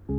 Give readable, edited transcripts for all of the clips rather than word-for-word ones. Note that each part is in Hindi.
मैं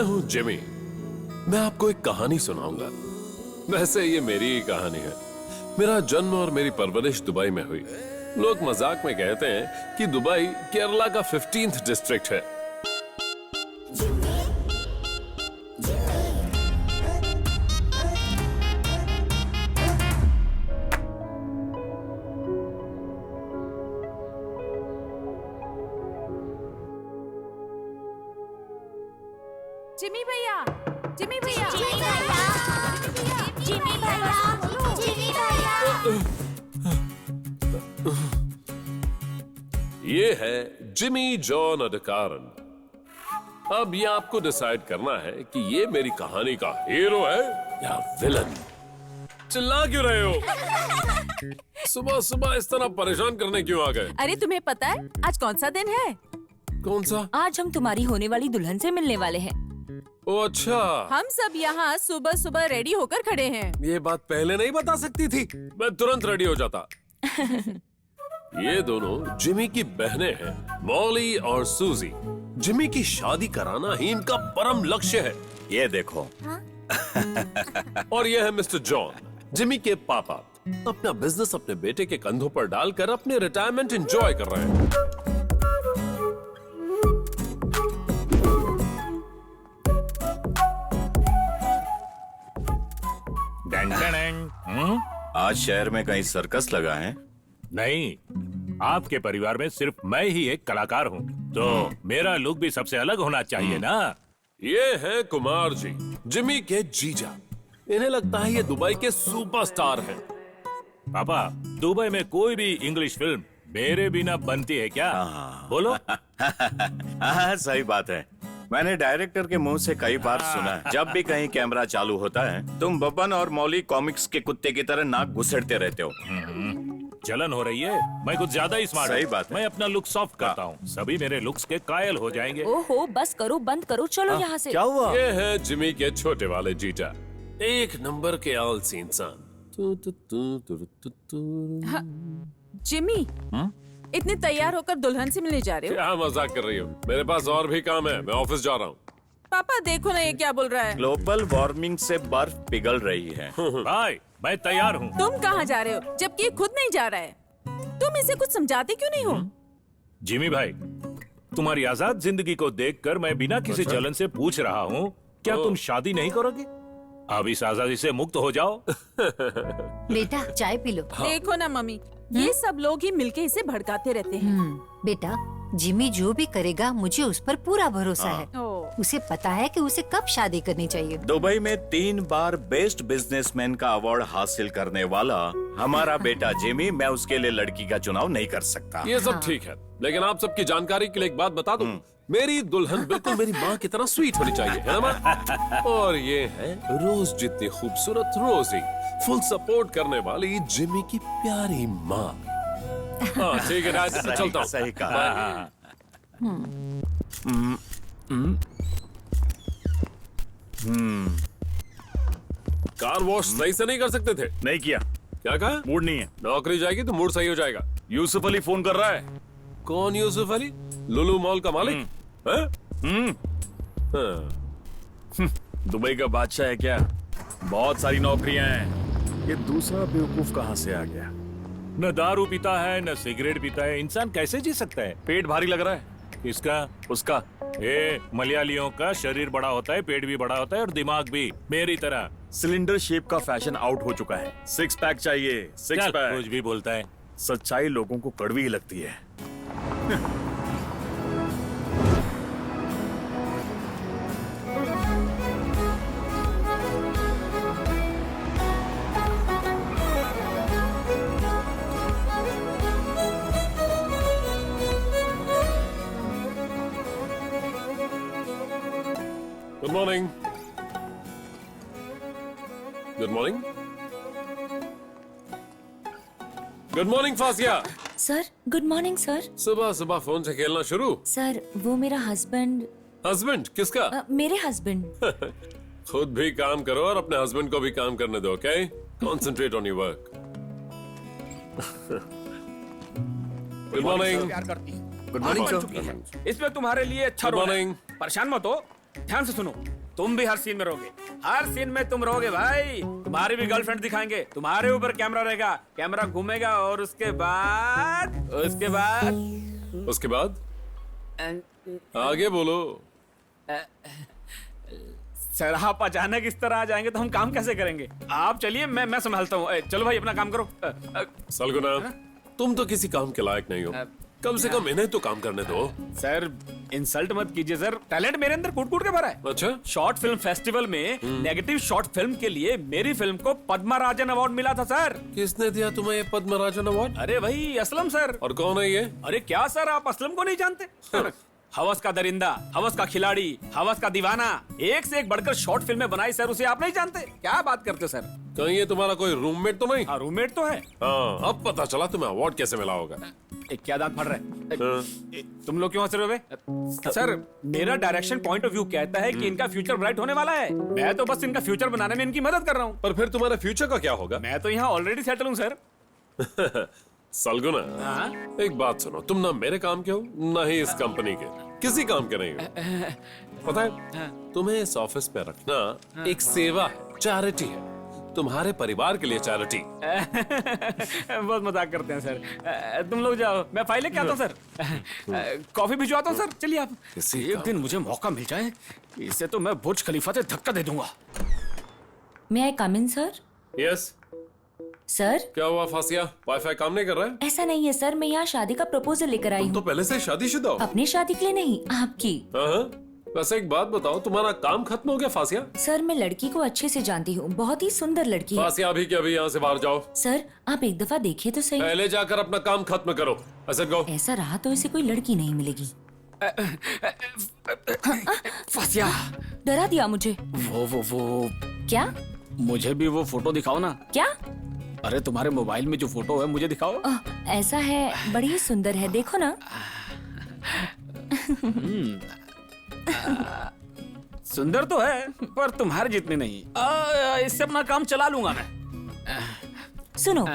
हूं जिमी। मैं आपको एक कहानी सुनाऊंगा। वैसे ये मेरी ही कहानी है। मेरा जन्म और मेरी परवरिश दुबई में हुई। लोग मजाक में कहते हैं कि दुबई केरला का 15th डिस्ट्रिक्ट है। जिमी भैया, जिमी भैया, जिमी भैया, जिमी भैया, जिमी भैया। ये है जिमी जॉन अडकारन। अब ये आपको डिसाइड करना है कि ये मेरी कहानी का हीरो है या विलन। चिल्ला क्यों रहे हो? सुबह सुबह इस तरह परेशान करने क्यों आ गए? अरे तुम्हें पता है आज कौन सा दिन है? कौन सा? आज हम तुम्हारी होने वाली दुल्हन से मिलने वाले हैं। ओ अच्छा। हम सब यहाँ सुबह सुबह रेडी होकर खड़े हैं। ये बात पहले नहीं बता सकती थी, मैं तुरंत रेडी हो जाता। ये दोनों जिमी की बहनें हैं, मॉली और सूजी। जिमी की शादी कराना ही इनका परम लक्ष्य है। ये देखो। और ये है मिस्टर जॉन, जिमी के पापा। अपना बिजनेस अपने बेटे के कंधों पर डालकर अपने रिटायरमेंट एंजॉय कर रहे हैं। आज शहर में कहीं सर्कस लगा है? नहीं, आपके परिवार में सिर्फ मैं ही एक कलाकार हूँ, तो मेरा लुक भी सबसे अलग होना चाहिए ना। ये है कुमार जी, जिमी के जीजा। इन्हें लगता है ये दुबई के सुपरस्टार हैं। पापा, दुबई में कोई भी इंग्लिश फिल्म मेरे बिना बनती है क्या? बोलो। हाँ, सही बात है। मैंने डायरेक्टर के मुंह से कई बार सुना है, जब भी कहीं कैमरा चालू होता है तुम बब्बन और मौली कॉमिक्स के कुत्ते की तरह नाक घुसेड़ते रहते हो। जलन हो रही है। मैं कुछ ज्यादा ही स्मार्ट हूँ। सही बात है। मैं अपना लुक सॉफ्ट करता हूँ, सभी मेरे लुक्स के कायल हो जाएंगे। ओहो, बस करो, बंद करो, चलो यहाँ से। क्या हुआ? ये है जिमी के छोटे वाले जीजा, एक नंबर के आलसी इंसान। जिमी, इतने तैयार होकर दुल्हन से मिलने जा रहे हो? क्या मजाक कर रही हो? मेरे पास और भी काम है, मैं ऑफिस जा रहा हूँ। पापा देखो ना, ये क्या बोल रहा है? ग्लोबल वार्मिंग से बर्फ पिघल रही है। भाई, मैं तैयार हूँ। तुम कहाँ जा रहे हो जबकि ये खुद नहीं जा रहा है? तुम इसे कुछ समझाते क्यों नहीं हो? जिमी भाई, तुम्हारी आजाद जिंदगी को देखकर मैं बिना किसी जलन से पूछ रहा हूँ, क्या तुम शादी नहीं करोगे? अब इस आजादी से मुक्त हो जाओ। बेटा चाय पी लो। देखो ना मम्मी, ये सब लोग ही मिलके इसे भड़काते रहते हैं। बेटा, जिमी जो भी करेगा मुझे उस पर पूरा भरोसा है। ओ, उसे पता है कि उसे कब शादी करनी चाहिए। दुबई में 3 बार बेस्ट बिजनेसमैन का अवार्ड हासिल करने वाला हमारा बेटा जिमी, मैं उसके लिए लड़की का चुनाव नहीं कर सकता। ये सब ठीक है, लेकिन आप सबकी जानकारी के लिए एक बात बता दूं, मेरी दुल्हन बिल्कुल मेरी माँ की तरह स्वीट होनी चाहिए, है ना? और ये है रोज जितनी खूबसूरत रोजी, फुल सपोर्ट करने वाली जिमी की प्यारी माँ। हाँ ठीक है, राज चलता हूँ। सही कहा। कार वॉश सही से नहीं कर सकते थे? नहीं किया, क्या कहा? मूड नहीं है। नौकरी जाएगी तो मूड सही हो जाएगा। यूसुफ अली फोन कर रहा है। कौन यूसुफ अली? लुलु मॉल का मालिक? हैं? हाँ। दुबई का बादशाह है क्या? बहुत सारी नौकरियां हैं। ये दूसरा बेवकूफ कहाँ से आ गया? न दारू पीता है, न सिगरेट पीता है, इंसान कैसे जी सकता है? पेट भारी लग रहा है किसका? उसका। मलयालियों का शरीर बड़ा होता है, पेट भी बड़ा होता है और दिमाग भी, मेरी तरह। सिलेंडर शेप का फैशन आउट हो चुका है। 6 पैक चाहिए, 6 चल, पैक। कुछ भी बोलता है। सच्चाई लोगों को कड़वी ही लगती है। Good morning. Good morning. Good morning fascia. Sir good morning sir. सुबह सुबह फोन से खेलना शुरू। सर वो मेरा हस्बैंड। हस्बैंड किसका? मेरे हस्बैंड। खुद भी काम करो और अपने हस्बैंड को भी काम करने दो, okay? Concentrate on your work. Good morning. Good morning sir. इसमें तुम्हारे लिए अच्छा Good रोल है। morning. परेशान मत हो, ध्यान से सुनो। तुम भी हर सीन में रहोगे, हर सीन में तुम रहोगे भाई। तुम्हारी भी गर्लफ्रेंड दिखाएंगे, तुम्हारे ऊपर कैमरा रहेगा, कैमरा घूमेगा और उसके बाद उसके बाद आगे बोलो। सर आप अचानक इस तरह आ जाएंगे तो हम काम कैसे करेंगे? आप चलिए, मैं संभालता हूँ। चलो भाई अपना काम करो। सलगुना, तुम तो किसी काम के लायक नहीं हो। कम से कम इन्हें तो काम करने दो। सर इंसल्ट मत कीजिए सर, टैलेंट मेरे अंदर कूट कूट के भरा है। अच्छा? शॉर्ट फिल्म फेस्टिवल में नेगेटिव शॉर्ट फिल्म के लिए मेरी फिल्म को पद्मराजन अवार्ड मिला था सर। किसने दिया तुम्हें ये पद्मराजन अवार्ड? अरे भाई असलम सर। और कौन है ये? अरे क्या सर आप असलम को नहीं जानते? हवस का दरिंदा, हवस का खिलाड़ी, हवस का दीवाना, एक से एक बढ़कर शॉर्ट फिल्में बनाई सर, उसे आप नहीं जानते? क्या बात करते सर? कहीं ये तुम्हारा कोई रूममेट तो नहीं? हाँ रूममेट तो है। हाँ, अब पता चला तुम्हें अवार्ड कैसे मिला होगा। क्या दांत फट रहा हाँ। है? तुम लोग क्यों हंस रहे हो? सर मेरा डायरेक्शन पॉइंट ऑफ व्यू कहता है कि इनका फ्यूचर ब्राइट होने वाला है। मैं तो बस इनका फ्यूचर बनाने में इनकी मदद कर रहा हूँ। पर फिर तुम्हारे फ्यूचर का क्या होगा? मैं तो यहाँ ऑलरेडी सेटल हूँ सर। सलगुना, हाँ? एक बात सुनो, तुम ना मेरे काम के हो ना ही इस कंपनी के, किसी काम के नहीं हो। पता है, तुम्हें इस ऑफिस पे रखना एक सेवा है, चैरिटी है, तुम्हारे परिवार के लिए चैरिटी। बहुत मजाक करते हैं सर। तुम लोग जाओ, मैं फाइलें क्या आता हूँ सर। कॉफी भिजवाता हूँ सर। चलिए आप। एक दिन मुझे मौका मिल जाए, इससे तो मैं बुर्ज खलीफा से धक्का दे दूंगा। मे आई कम इन सर? यस। सर क्या हुआ फासिया, वाईफाई काम नहीं कर रहा है? ऐसा नहीं है सर, मैं यहाँ शादी का प्रपोजल लेकर आई तुम तो हूँ। पहले से शादीशुदा हो। अपनी शादी के लिए नहीं, आपकी। हाँ। वैसे एक बात बताओ, तुम्हारा काम खत्म हो गया फासिया? सर मैं लड़की को अच्छे से जानती हूँ, बहुत ही सुंदर लड़की है। फासिया अभी के अभी यहाँ से बाहर जाओ। सर आप एक दफा देखिए तो सही। पहले जाकर अपना काम खत्म करो। ऐसे गो। ऐसा रहा तो इसे कोई लड़की नहीं मिलेगी। फासिया, डरा दिया मुझे। वो क्या? मुझे भी वो फोटो दिखाओ ना। क्या? अरे तुम्हारे मोबाइल में जो फोटो है मुझे दिखाओ। ऐसा है, बड़ी ही सुंदर है, देखो ना। सुंदर तो है पर तुम्हारे जितनी नहीं। इससे अपना काम चला लूंगा मैं। सुनो,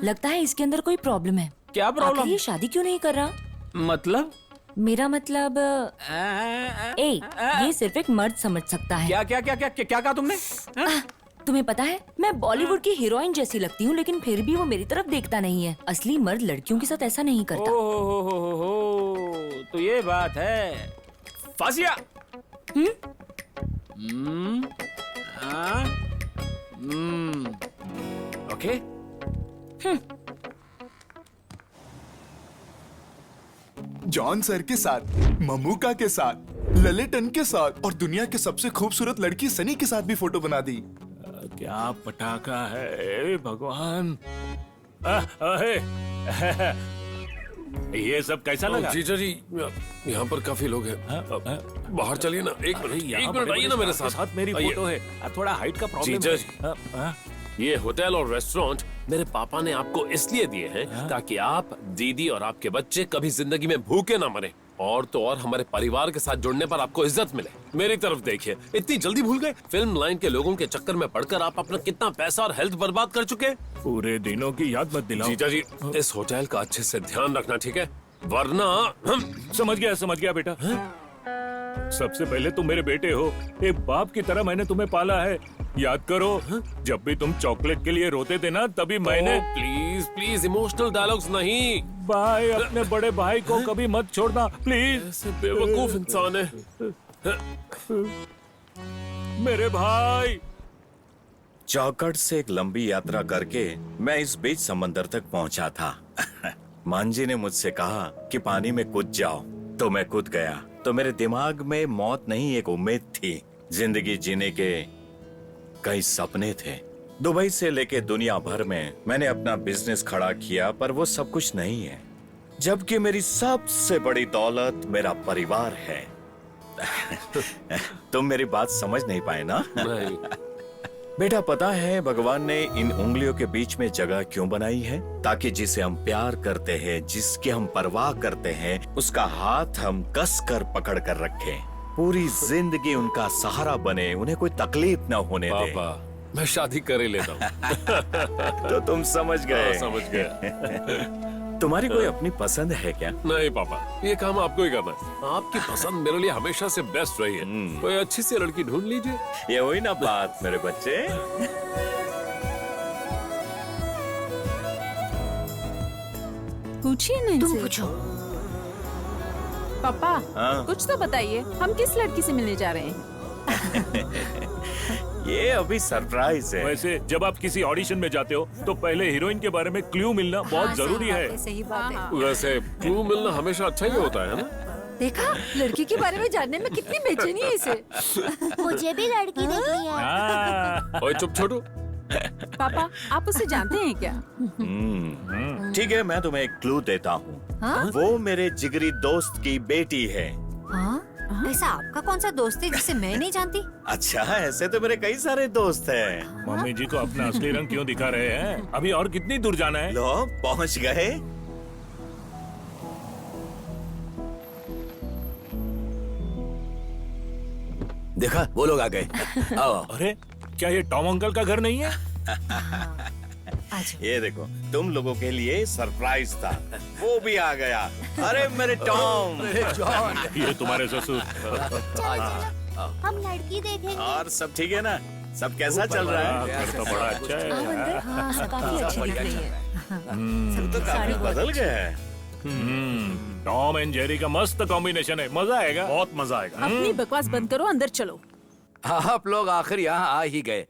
लगता है इसके अंदर कोई प्रॉब्लम है। क्या आखिर प्रॉब्लम? ये शादी क्यों नहीं कर रहा? मतलब? मेरा मतलब ये सिर्फ एक मर्द समझ सकता है। क्या क्या क्या क्या क्या कहा तुमने? तुम्हें पता है, मैं बॉलीवुड की हीरोइन जैसी लगती हूँ, लेकिन फिर भी वो मेरी तरफ देखता नहीं है। असली मर्द लड़कियों के साथ ऐसा नहीं करता। हो, तो ये बात है फासिया। हाँ? ओके। जॉन सर के साथ, ममूका के साथ, ललितन के साथ और दुनिया के सबसे खूबसूरत लड़की सनी के साथ भी फोटो बना दी। क्या पटाखा है भगवान। ये सब कैसा लगा? जीजा जी, यहाँ पर काफी लोग हैं। बाहर चलिए ना, एक मिनट आइए ना मेरे साथ। मेरी आइए। फोटो है, थोड़ा हाइट का प्रॉब्लम जीजा है। जी, ये होटल और रेस्टोरेंट मेरे पापा ने आपको इसलिए दिए हैं ताकि आप, दीदी और आपके बच्चे कभी जिंदगी में भूखे ना मरे, और तो और हमारे परिवार के साथ जुड़ने पर आपको इज्जत मिले। मेरी तरफ देखिए, इतनी जल्दी भूल गए? फिल्म लाइन के लोगों के चक्कर में पड़कर आप अपना कितना पैसा और हेल्थ बर्बाद कर चुके हैं। पूरे दिनों की याद मत दिलाओ। जीजा जी, इस होटल का अच्छे से ध्यान रखना, ठीक है? वरना हम। समझ गया बेटा। सबसे पहले तुम मेरे बेटे हो, एक बाप की तरह मैंने तुम्हें पाला है। याद करो, जब भी तुम चॉकलेट के लिए रोते थे ना, तभी मैंने। प्लीज प्लीज इमोशनल डायलॉग्स नहीं। भाई, अपने बड़े भाई को कभी मत छोड़ना प्लीज। ऐसे बेवकूफ इंसान है। मेरे भाई। चौकट से एक लंबी यात्रा करके मैं इस बीच समंदर तक पहुंचा था। मांझी ने मुझसे कहा कि पानी में कूद जाओ, तो मैं कूद गया। तो मेरे दिमाग में मौत नहीं, एक उम्मीद थी। जिंदगी जीने के कई सपने थे। दुबई से लेके दुनिया भर में मैंने अपना बिजनेस खड़ा किया, पर वो सब कुछ नहीं है। जबकि मेरी सबसे बड़ी दौलत मेरा परिवार है। तुम मेरी बात समझ नहीं पाए ना? नहीं। बेटा, पता है भगवान ने इन उंगलियों के बीच में जगह क्यों बनाई है? ताकि जिसे हम प्यार करते हैं, जिसकी हम परवाह करते हैं, उसका हाथ हम कस कर पकड़ कर रखें, पूरी जिंदगी उनका सहारा बने, उन्हें कोई तकलीफ न होने दे। पापा, मैं शादी कर ही लेता हूँ। तो तुम समझ गए। समझ गया। तुम्हारी कोई अपनी पसंद है क्या? नहीं पापा, ये काम आपको ही करना है। आपकी पसंद मेरे लिए हमेशा से बेस्ट रही है। कोई अच्छी सी लड़की ढूंढ लीजिए। ये हुई ना बात मेरे बच्चे। पूछिए ना तुम इनसे। पूछो। पापा, हाँ? कुछ तो बताइए, हम किस लड़की से मिलने जा रहे हैं? ये अभी सरप्राइज है। वैसे जब आप किसी ऑडिशन में जाते हो तो पहले हीरोइन के बारे में क्लू मिलना बहुत हाँ, जरूरी है। सही बात है। वैसे क्लू मिलना हमेशा अच्छा ही होता है ना? देखा, लड़की के बारे में जानने में कितनी बेचैनी है इसे। मुझे भी लड़की देखनी है। हाँ। ओए चुप छोटू। पापा, आप उसे जानते हैं क्या? ठीक है, मैं तुम्हें एक क्लू देता हूँ। हाँ? वो मेरे जिगरी दोस्त की बेटी है। हाँ? ऐसा आपका कौन सा दोस्त है जिसे मैं नहीं जानती? अच्छा, ऐसे तो मेरे कई सारे दोस्त हैं। मम्मी जी को अपना असली रंग क्यों दिखा रहे हैं? अभी और कितनी दूर जाना है? लो, पहुँच गए। देखा, वो लोग आ गए। आओ। अरे क्या ये टॉम अंकल का घर नहीं है? ये देखो, तुम लोगों के लिए सरप्राइज था। वो भी आ गया। अरे मेरे टॉम। ये तुम्हारे ससुर। हम लड़की देखेंगे। और सब ठीक है ना? सब कैसा चल रहा हाँ, है? घर तो बड़ा अच्छा है। हाँ, सब काफी अच्छी दिख रही है। सब तो काफी बदल गए हैं। टॉम एंड जेरी का मस्त कॉम्बिनेशन है, मजा आएगा। बहुत मजा आएगा। अपनी बकवास बंद करो, अंदर चलो। आप लोग आखिर यहाँ आ ही गए।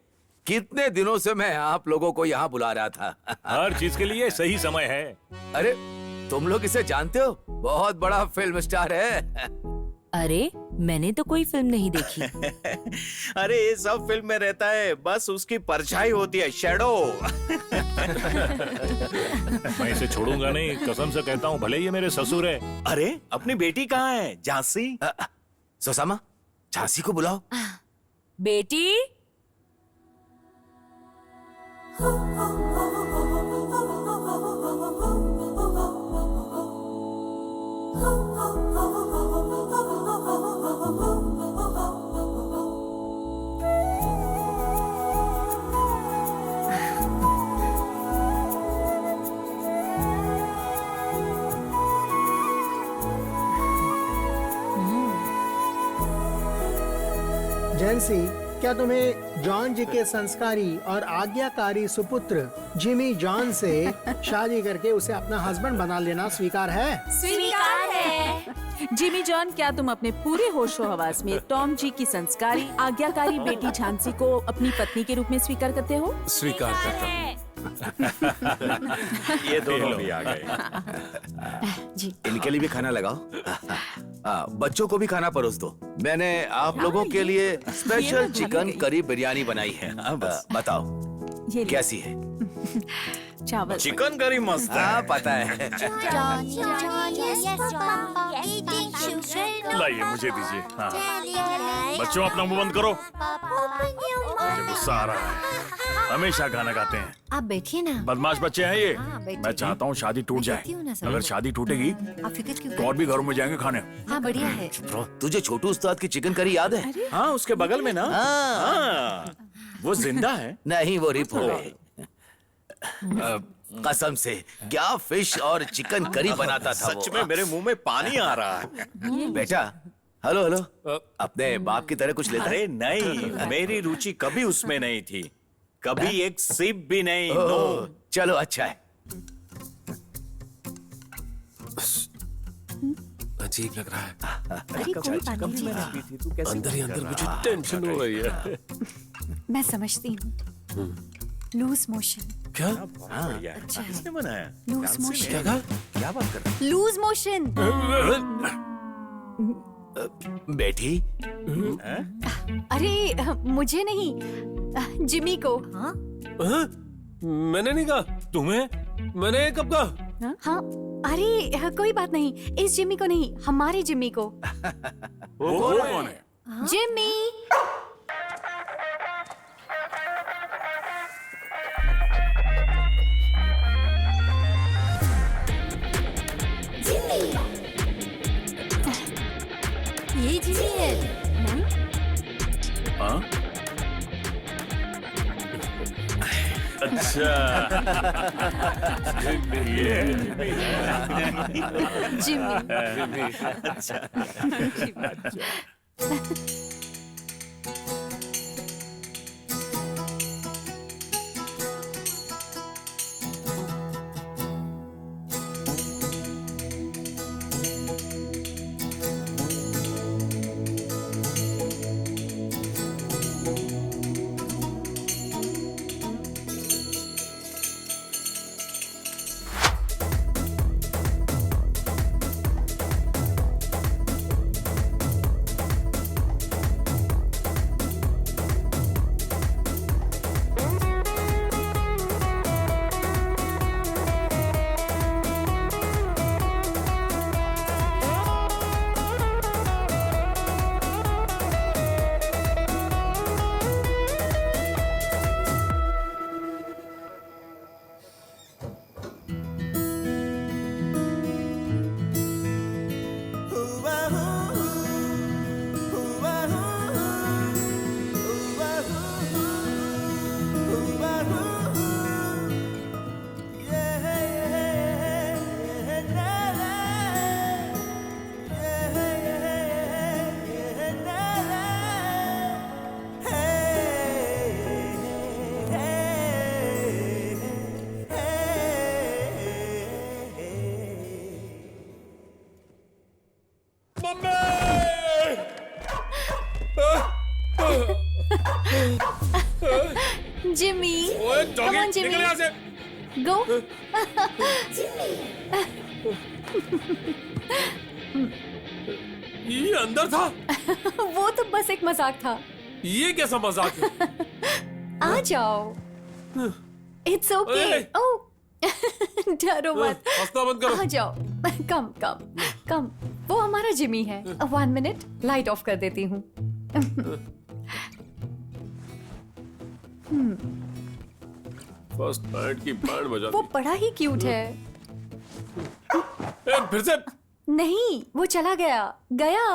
कितने दिनों से मैं आप लोगों को यहाँ बुला रहा था। हर चीज के लिए सही समय है। अरे, तुम लोग इसे जानते हो? बहुत बड़ा फिल्म स्टार है। अरे मैंने तो कोई फिल्म नहीं देखी। अरे ये सब फिल्म में रहता है, बस उसकी परछाई होती है, शैडो। मैं इसे छोड़ूंगा नहीं, कसम से कहता हूँ, भले ये मेरे ससुर है। अरे, अपनी बेटी कहाँ है? झांसी? सुषमा, झांसी को बुलाओ। बेटी, जेंसी, क्या तुम्हें जॉन जी के संस्कारी और आज्ञाकारी सुपुत्र जिमी जॉन से शादी करके उसे अपना हस्बैंड बना लेना स्वीकार है? स्वीकार है। जिमी जॉन, क्या तुम अपने पूरे होशो हवास में टॉम जी की संस्कारी आज्ञाकारी बेटी झांसी को अपनी पत्नी के रूप में स्वीकार करते हो? स्वीकार करता हूँ। ये दोनों भी आ गए। जी। इनके लिए भी खाना लगाओ। बच्चों को भी खाना परोस दो। मैंने आप लोगों के लिए स्पेशल चिकन करी बिरयानी बनाई है। बताओ ये कैसी है? चावल। चिकन करी मस्त है। हाँ, पता है। लाइए, मुझे दीजिए। हाँ। बच्चों, अपना मुंह बंद करो। मुझे गुस्सा आ रहा है। हमेशा गाना गाते हैं। आप बैठिए ना। बदमाश बच्चे हैं ये। हाँ, बैठिए। मैं चाहता हूँ शादी टूट जाए। बैठती हूँ ना सर। अगर शादी टूटेगी आप फिक्र क्यों तो और भी घरों में जाएंगे खाने। हाँ, बढ़िया है। तुझे छोटू उस्ताद की चिकन करी याद है? हाँ, उसके बगल में ना। हाँ, वो जिंदा है। नहीं, वो रिप हो गए। कसम से, क्या फिश और चिकन करी बनाता था वो। सच में मेरे मुंह में पानी आ रहा है। बेटा, हेलो हेलो, अपने बाप की तरह कुछ लेता है? अरे नहीं, मेरी रुचि कभी उसमें नहीं थी, कभी एक सिप भी नहीं। नो। चलो, अच्छा है। अजीब लग रहा है। अरे कोई बात नहीं। अंदर ही अंदर मुझे टेंशन हो रही है। मैं समझती हूँ। Loose motion. क्या? बढ़िया है। किसने बनाया? Loose motion. क्या कहा? क्या बात कर रहे हैं? Loose motion. बेटी, अरे मुझे नहीं, जिमी को। हाँ? मैंने नहीं कहा। तुम्हें? मैंने कब कहा? हाँ, अरे कोई बात नहीं, इस जिम्मी को नहीं, हमारे जिम्मी को। वो कौन है? जिम्मी। ये जिमी है। हाँ? अच्छा। जिम्मी। जिम्मी, come on, जिम्मी, निकल यहाँ से। go। ये अंदर था। वो तो बस एक मजाक था। ये कैसा मजाक है? आ जाओ। It's okay। ओए। ओह, डरो मत। हंसना बंद करो। आ जाओ। कम कम कम। वो हमारा जिमी है। 1 मिनट, लाइट ऑफ कर देती हूँ। फर्स्ट नाइट की बैंड बजा वो दी। बड़ा ही क्यूट है। फिर से नहीं, वो चला गया गया।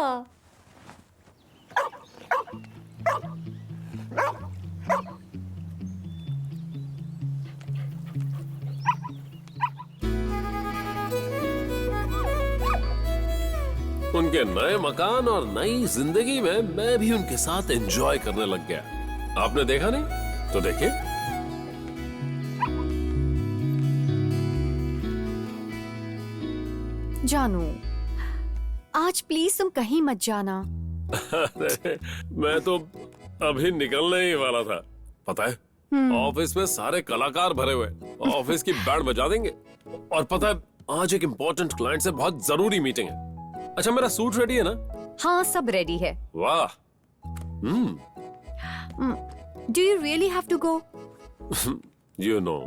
उनके नए मकान और नई जिंदगी में मैं भी उनके साथ एंजॉय करने लग गया। आपने देखा नहीं तो देखिए। जानू, आज प्लीज तुम कहीं मत जाना। अरे, मैं तो अभी निकलने ही वाला था। पता है, ऑफिस में सारे कलाकार भरे हुए, ऑफिस की बैंड बजा देंगे। और पता है, आज एक इम्पोर्टेंट क्लाइंट से बहुत जरूरी मीटिंग है। अच्छा, मेरा सूट रेडी है ना? हाँ, सब रेडी है। वाह। Do you really have to go? You know,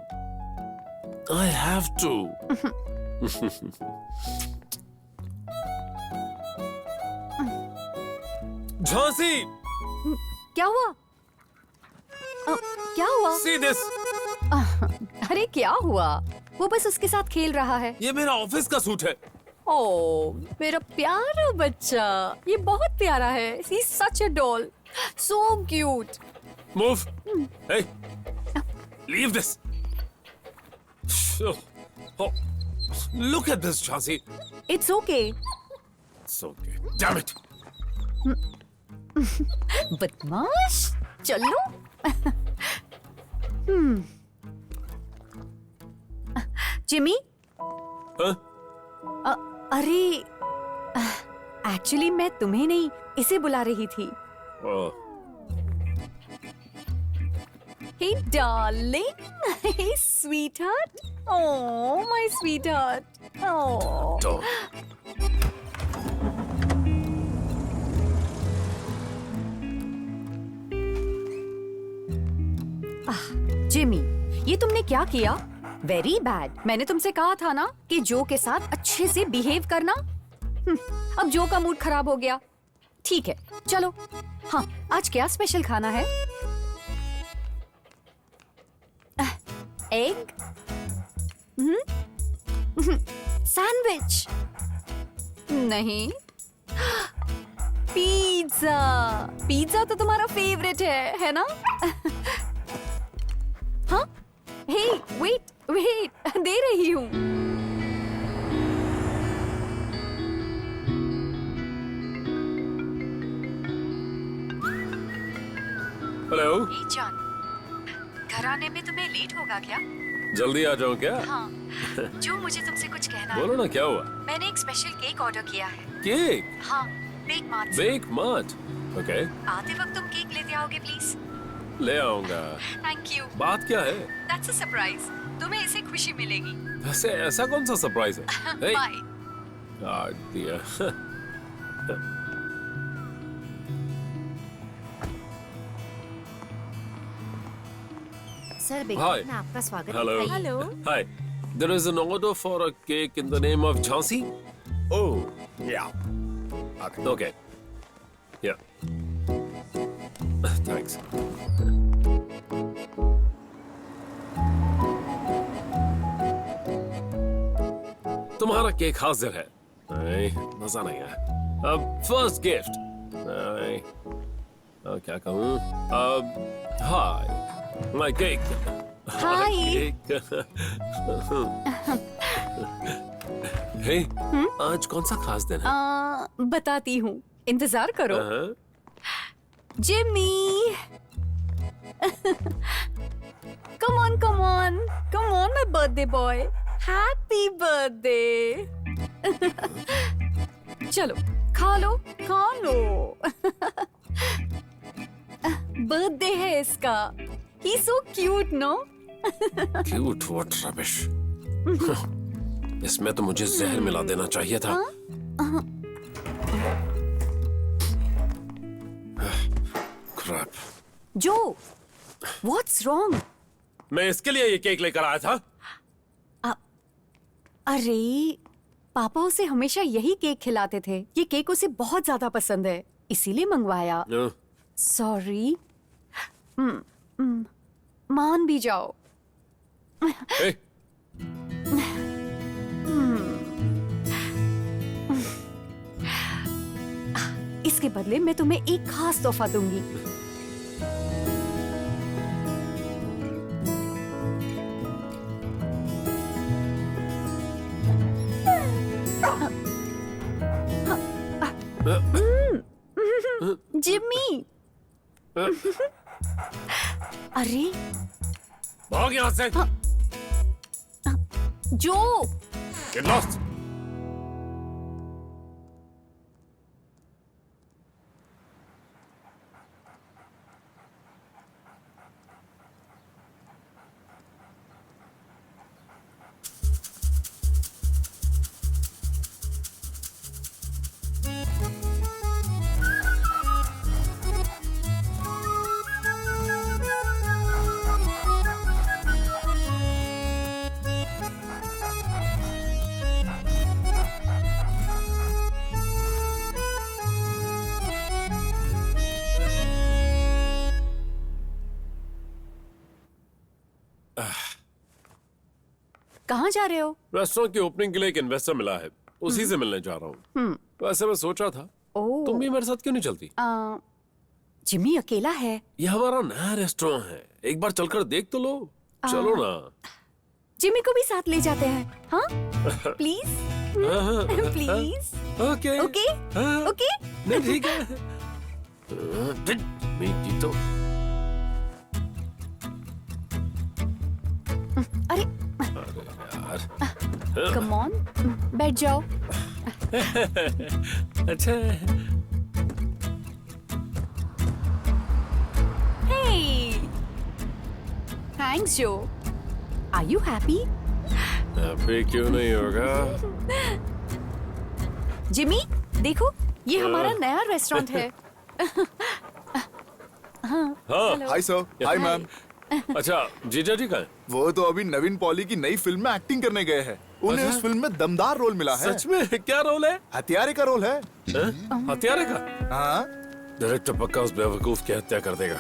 I have to. Jhansi, क्या हुआ? क्या हुआ? see this. अरे क्या हुआ? वो बस उसके साथ खेल रहा है। ये मेरा ऑफिस का सूट है। ओह, मेरा प्यारा बच्चा, ये बहुत प्यारा है। He's such a doll, so cute. Move. Hey, leave this. Oh, look at this, Jhansi. It's okay. It's okay. Damn it. बदमाश, चलो। जिमी? हाँ? अरे, एक्चुअली मैं तुम्हें नहीं, इसे बुला रही थी। Oh. Hey darling, hey sweetheart. Oh, my sweetheart. Oh. Dog. Jimmy, ये तुमने क्या किया? Very bad. मैंने तुमसे कहा था ना कि जो के साथ अच्छे से बिहेव करना। अब जो का मूड खराब हो गया। ठीक है, चलो। हाँ, आज क्या स्पेशल खाना है? एग, सैंडविच, नहीं, पिज्जा। पिज्जा तो तुम्हारा फेवरेट है ना? हाँ, हे, वेट, दे रही हूँ। हेलो। जॉन, घर आने में तुम्हें लेट होगा क्या? जल्दी आ जाऊं क्या? हाँ, जो मुझे तुमसे कुछ कहना है। बोलो ना, क्या हुआ? मैंने एक स्पेशल केक ऑर्डर किया है। केक? हाँ, बेक मार्ट से। Bake Mart? ओके, आते वक्त तुम केक लेते आओगे प्लीज? ले आऊंगा। Thank you. बात क्या है? That's a surprise. तुम्हें इससे खुशी मिलेगी। वैसे ऐसा कौन सा सरप्राइज है? Hey! Bye. Ah, dear. Sir बेटा Hi. में आपका स्वागत Hello. है। Hello. Hi. There is an order for a cake in the name of Jhansi. Oh, yeah. Okay. Yeah. Thanks. तुम्हारा केक हाजिर है। नहीं, मजा नहीं आया। अब फर्स्ट गिफ्ट। नहीं, अब क्या कहूँ? अब हाय, माय केक। Hi. हे, आज कौन सा खास दिन है? बताती हूँ, इंतजार करो। हाँ? Jimmy, come on, my birthday boy. Happy birthday. चलो, खा लो। बर्थडे है इसका। He's so cute, no? Cute, what rubbish. इसमें तो मुझे जहर मिला देना चाहिए था। Crap. जो, what's wrong? मैं इसके लिए ये केक लेकर आया था। अरे, पापा उसे हमेशा यही केक खिलाते थे। ये केक उसे बहुत ज्यादा पसंद है, इसीलिए मंगवाया। सॉरी। मान भी जाओ। Hey. इसके बदले मैं तुम्हें एक खास तोहफा दूंगी। जिम्मी। अरे, भाग यहाँ से। जो, Get lost. कहाँ जा रहे हो? रेस्टोरेंट की ओपनिंग के लिए एक इन्वेस्टर मिला है, उसी से मिलने जा रहा हूँ। वैसे मैं सोच रहा था, तुम भी मेरे साथ क्यों नहीं चलती? जिम्मी अकेला है। ये हमारा नया रेस्टोरेंट है, एक बार चलकर देख तो लो। चलो ना। जिम्मी को भी साथ ले जाते हैं। हाँ, please, please. Okay okay, okay. नहीं ठीक है। मेरी तो अरे यार। कम ऑन, बैठ जाओ। अच्छा। Hey, thanks जो। Are you happy? हैप्पी क्यों नहीं होगा? जिमी, देखो, ये हमारा नया रेस्टोरेंट है। हाँ। Hi sir. Hi ma'am. अच्छा जीजा जी का है? वो तो अभी नवीन पॉली की नई फिल्म में एक्टिंग करने गए हैं। उन्हें अच्छा? उस फिल्म में दमदार रोल मिला है। सच में? क्या रोल है? हत्यारे का रोल है। हत्यारे का? हाँ। डायरेक्टर पक्का उस बेवकूफ की हत्या कर देगा।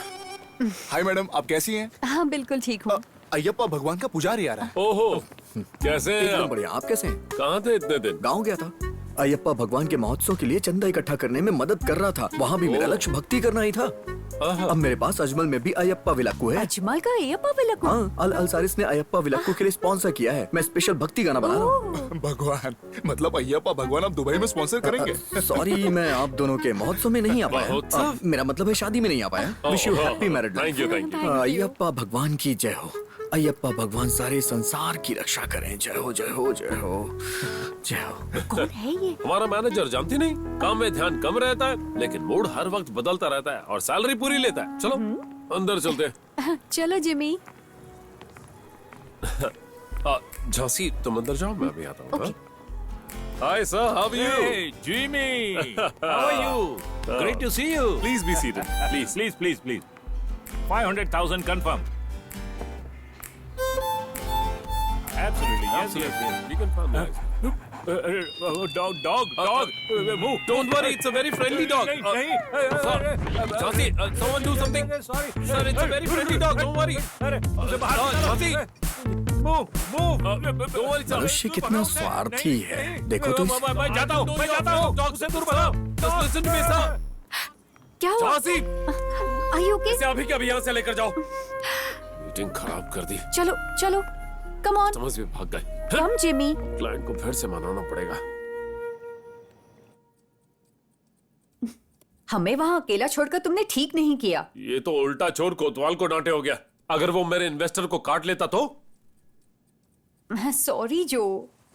हाय मैडम, आप कैसी हैं? हाँ बिल्कुल ठीक हूँ। अय्यप्पा भगवान का पुजारी आ रहा है। ओहो, कैसे हैं एकदम आप? बढ़िया। आप कैसे हैं? कहाँ थे इतने दिन? गांव गया था। अयप्पा भगवान के महोत्सव के लिए चंदा इकट्ठा करने में मदद कर रहा था। वहाँ भी मेरा लक्ष्य भक्ति करना ही था। अब मेरे पास अजमल में भी अयप्पा विलाक्कू है। अजमल का अयप्पा विलाक्कू? हाँ, अल अलसारिस ने अयप्पा विलाक्कू के लिए स्पॉन्सर किया है। मैं स्पेशल भक्ति गाना बना रहा हूँ। भगवान, मतलब अय्यप्पा भगवान आप दुबई में स्पॉन्सर करेंगे? सॉरी, मैं आप दोनों के महोत्सव में नहीं आ पाया। मेरा मतलब है शादी में नहीं आ पाया। Wish you happy married life. Thank you, thank you. Ayyappa भगवान की जय हो। अयप्पा भगवान सारे संसार की रक्षा करें। जय हो, जय हो, जय हो, जय हो। कौन है ये? हमारा मैनेजर जानती नहीं, काम में ध्यान कम रहता है लेकिन मूड हर वक्त बदलता रहता है और सैलरी पूरी लेता है। चलो अंदर चलते हैं। चलो जिमी। झांसी तुम अंदर जाओ, मैं अभी आता हूँ। Hi sir, how are you? Hey, Jimmy! How are you? Great to see you. Please be seated. Please. Please. 500,000 confirm. Absolutely, yes. You can find the eyes. Dog. Move. Don't worry, it's a very friendly dog. Sir, Jhansi, someone do something. Sorry. Sir, it's a very friendly dog. Don't worry. Jhansi, Move. don't worry, sir. मनुष्य कितना स्वार्थी है। देखो तो इस- मैं जाता हूँ। Dog से दूर भागो. Just listen to me, sir. क्या हुआ? Jhansi, Are you okay? इसे अभी के अभी यहाँ से लेकर जाओ। मीटिंग खराब कर दी। चलो कम ऑन। समझ में भाग गए। कम जिमी। क्लाइंट को फिर से मनाना पड़ेगा। हमें वहाँ अकेला छोड़कर तुमने ठीक नहीं किया। ये तो उल्टा चोर कोतवाल को डांटे हो गया। अगर वो मेरे इन्वेस्टर को काट लेता तो? सॉरी जो,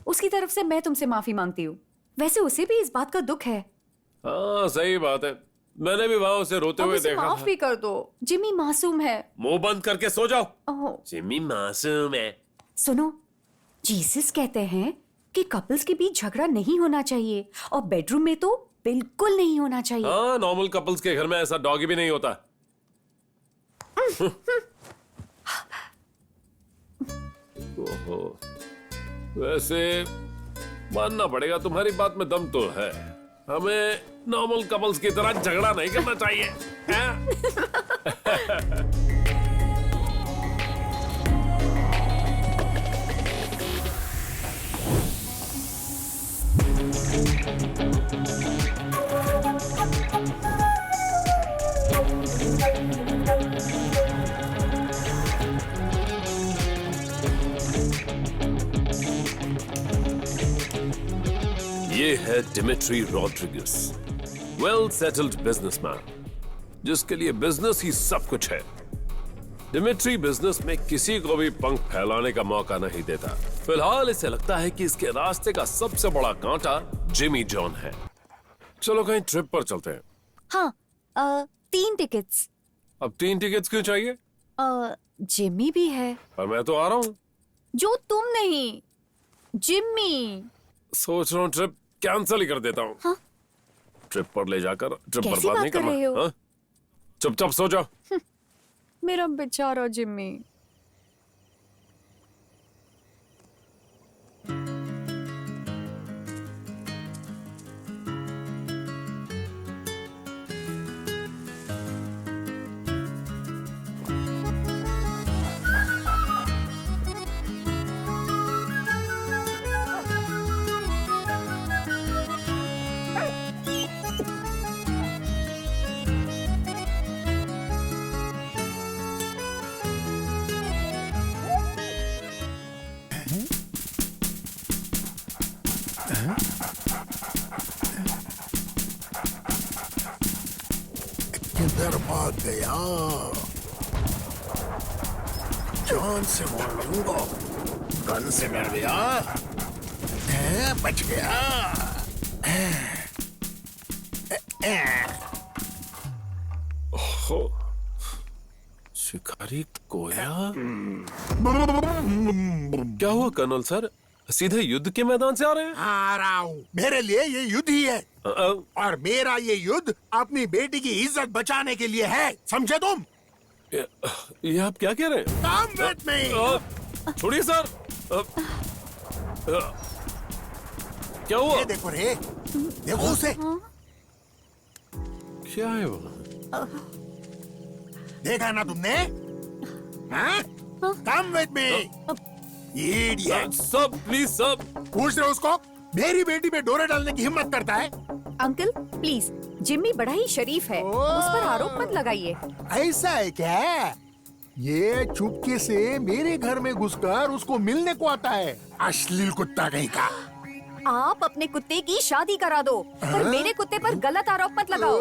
उसकी तरफ से मैं तुमसे माफी मांगती हूँ। वैसे उसे भी इस बात का दुख है। हाँ सही बात है, मैंने भी वहां उसे रोते अब हुए उसे देखा माफ था। भी कर दो। जिमी मासूम है। मुंह बंद करके सो जाओ। ओह, जिमी मासूम है। सुनो, जीसस कहते हैं कि कपल्स के बीच झगड़ा नहीं होना चाहिए और बेडरूम में तो बिल्कुल नहीं होना चाहिए। हाँ, नॉर्मल कपल्स के घर में ऐसा डॉगी भी नहीं होता। ओहो, वैसे मानना पड़ेगा तुम्हारी बात में दम तो है। हमें नॉर्मल कपल्स की तरह झगड़ा नहीं करना चाहिए। हैं? ये है Dimitri Rodrigues, well settled businessman, जिसके लिए बिजनेस ही सब कुछ है। डिमिट्री बिजनेस में किसी को भी पंख फैलाने का मौका नहीं देता। फिलहाल इसे लगता है कि इसके रास्ते का सबसे बड़ा कांटा जिमी जॉन है। चलो कहीं ट्रिप पर चलते हैं। हाँ, 3 टिकट्स। अब 3 टिकट्स क्यों चाहिए? जिमी भी है। पर मैं तो आ रहा हूँ। जो तुम नहीं, जिमी। सोच रहा हूँ ट्रिप कैंसिल ही कर देता हूँ। हाँ? ट्रिप पर ले जाकर ट्रिप कैसी बर्बाद बात नहीं कर रहे हो? करना। हाँ? चुपचाप सो जाओ। मेरा बेचारा जिमी। किधर भाग गया? जान से मार लूंगा। गन से मर गया। बच गया। ओहो, शिकारी कोया। क्या हुआ कर्नल सर, सीधे युद्ध के मैदान से आ रहे हैं? आ रहा हूँ। मेरे लिए ये युद्ध ही है और मेरा ये युद्ध अपनी बेटी की इज्जत बचाने के लिए है, समझे तुम? ये आप क्या कह रहे हैं? Come with me. छोड़िए सर। क्या हुआ? ये देखो रे, देखो उसे। क्या है वो? देखा ना तुमने? हाँ? Come with me. Idiot. सब प्लीज सब। पूछ रहे उसको? मेरी बेटी पे डोरे डालने की हिम्मत करता है? अंकल प्लीज, जिम्मी बड़ा ही शरीफ है, उस पर आरोप मत लगाइए। ऐसा है क्या? ये चुपके से मेरे घर में घुसकर उसको मिलने को आता है, अश्लील कुत्ता कहीं का। आप अपने कुत्ते की शादी करा दो, पर मेरे कुत्ते पर गलत आरोप मत लगाओ।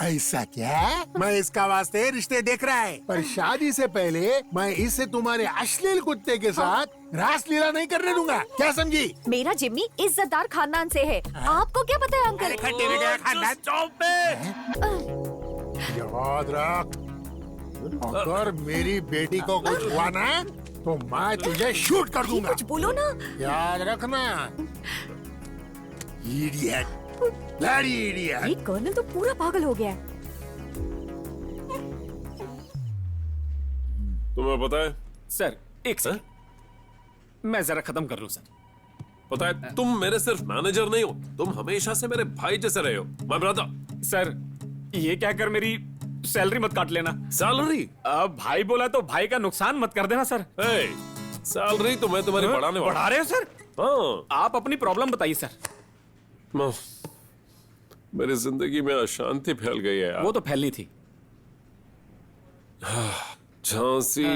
ऐसा क्या? मैं इसका वास्ते रिश्ते देख रहा है, पर शादी से पहले मैं इसे तुम्हारे अश्लील कुत्ते के साथ रासलीला नहीं करने दूंगा, क्या समझी? मेरा जिम्मी इज्जतदार खानदान से है, आपको क्या पता है अंकल? खट्टे में गया खानदान। याद रख, अगर मेरी बेटी को कुछ हुआ ना तो मैं तुझे शूट कर दूंगा। कुछ बोलो ना। याद रखना। Idiot, bloody idiot. ये कर्नल तो पूरा पागल हो गया है। तुम्हें पता है? सर एक सर, मैं जरा खत्म कर लूं सर। पता है तुम मेरे सिर्फ मैनेजर नहीं हो, तुम हमेशा से मेरे भाई जैसे रहे हो। मैं ब्रदर। सर ये कहकर मेरी सैलरी मत काट लेना। सैलरी? अब भाई बोला तो भाई का नुकसान मत कर देना सर। सैलरी तो मैं तुम्हारी बढ़ाने वाला। बढ़ा रहे हो सर? हाँ। आप अपनी प्रॉब्लम बताइए सर। मेरी जिंदगी में अशांति फैल गई है यार। वो तो फैलनी थी। झांसी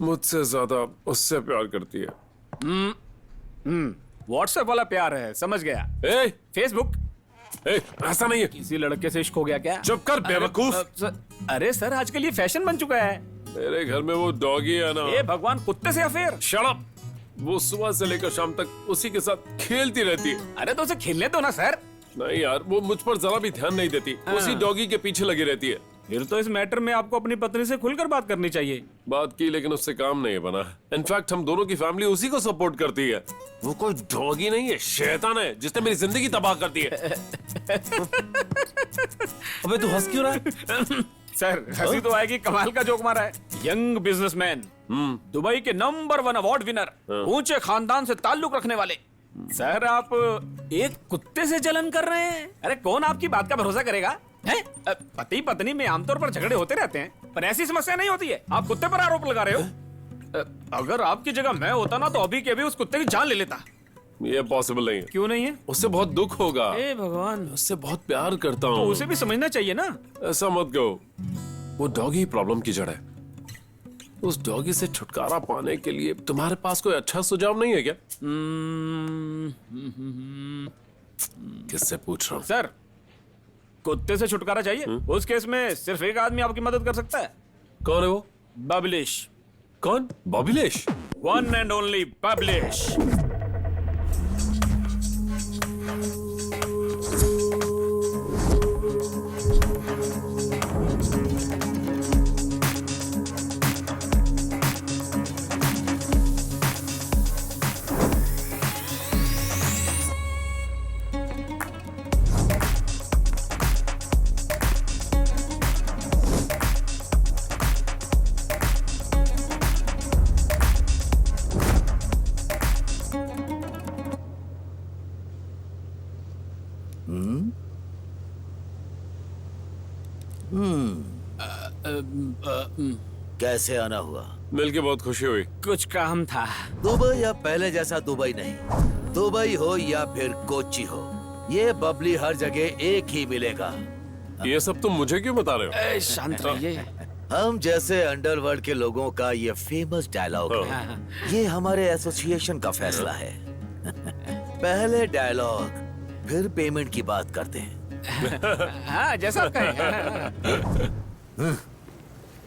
मुझसे ज्यादा उससे प्यार करती है। व्हाट्सएप वाला प्यार है, समझ गया। फेसबुक? ऐसा नहीं है। किसी लड़के से इश्क हो गया क्या? चुप कर बेवकूफ। अरे सर आजकल ये फैशन बन चुका है। मेरे घर में वो डॉगी है ना। ए भगवान, कुत्ते से अफेयर? Shut up. वो सुबह से लेकर शाम तक उसी के साथ खेलती रहती है। अरे तो उसे खेलने दो ना सर। नहीं यार, वो मुझ पर जरा भी ध्यान नहीं देती, उसी डॉगी के पीछे लगी रहती है। फिर तो इस मैटर में आपको अपनी पत्नी से खुलकर बात करनी चाहिए। बात की लेकिन उससे काम नहीं बना। इनफैक्ट हम दोनों की फैमिली उसी को सपोर्ट करती है। वो कोई डॉगी नहीं है, शैतान है जिसने मेरी जिंदगी तबाह कर दी है। अबे तू हंस क्यों रहा है? सर हंसी तो आएगी, कमाल का जोक मारा है। यंग बिजनेसमैन, दुबई के नंबर 1 अवार्ड विनर, ऊंचे खानदान से ताल्लुक रखने वाले। सर आप एक कुत्ते से जलन कर रहे हैं? अरे कौन आपकी बात का भरोसा करेगा? पति पत्नी में आमतौर पर झगड़े होते रहते हैं, पर ऐसी समस्या नहीं होती है। आप कुत्ते पर आरोप लगा रहे हो। अगर आपकी जगह मैं होता ना तो अभी के अभी उस कुत्ते की जान ले लेता। ये पॉसिबल नहीं है। क्यों नहीं है? उससे बहुत दुख होगा। ए भगवान, उससे बहुत प्यार करता हूँ। तो उसे भी समझना चाहिए ना। ऐसा मत कहो, वो डॉगी प्रॉब्लम की जड़ है। उस डॉगी से छुटकारा पाने के लिए तुम्हारे पास कोई अच्छा सुझाव नहीं है क्या? किससे पूछ रहा हूँ? सर कुत्ते से छुटकारा चाहिए? उस केस में सिर्फ एक आदमी आपकी मदद कर सकता है। कौन है वो? बबलिश। कौन? बबलिश? वन एंड ओनली बबलिश। कैसे आना हुआ? मिलके बहुत खुशी हुई। कुछ काम था। दुबई अब पहले जैसा दुबई नहीं। दुबई हो या फिर कोच्चि हो, ये बबली हर जगह एक ही मिलेगा। ये सब तुम मुझे क्यों बता रहे हो? शांत रहिए। हम जैसे अंडरवर्ल्ड के लोगों का ये फेमस डायलॉग है। ये हमारे एसोसिएशन का फैसला है। पहले डायलॉग फिर पेमेंट की बात करते हैं। हाँ जैसा आप कहें।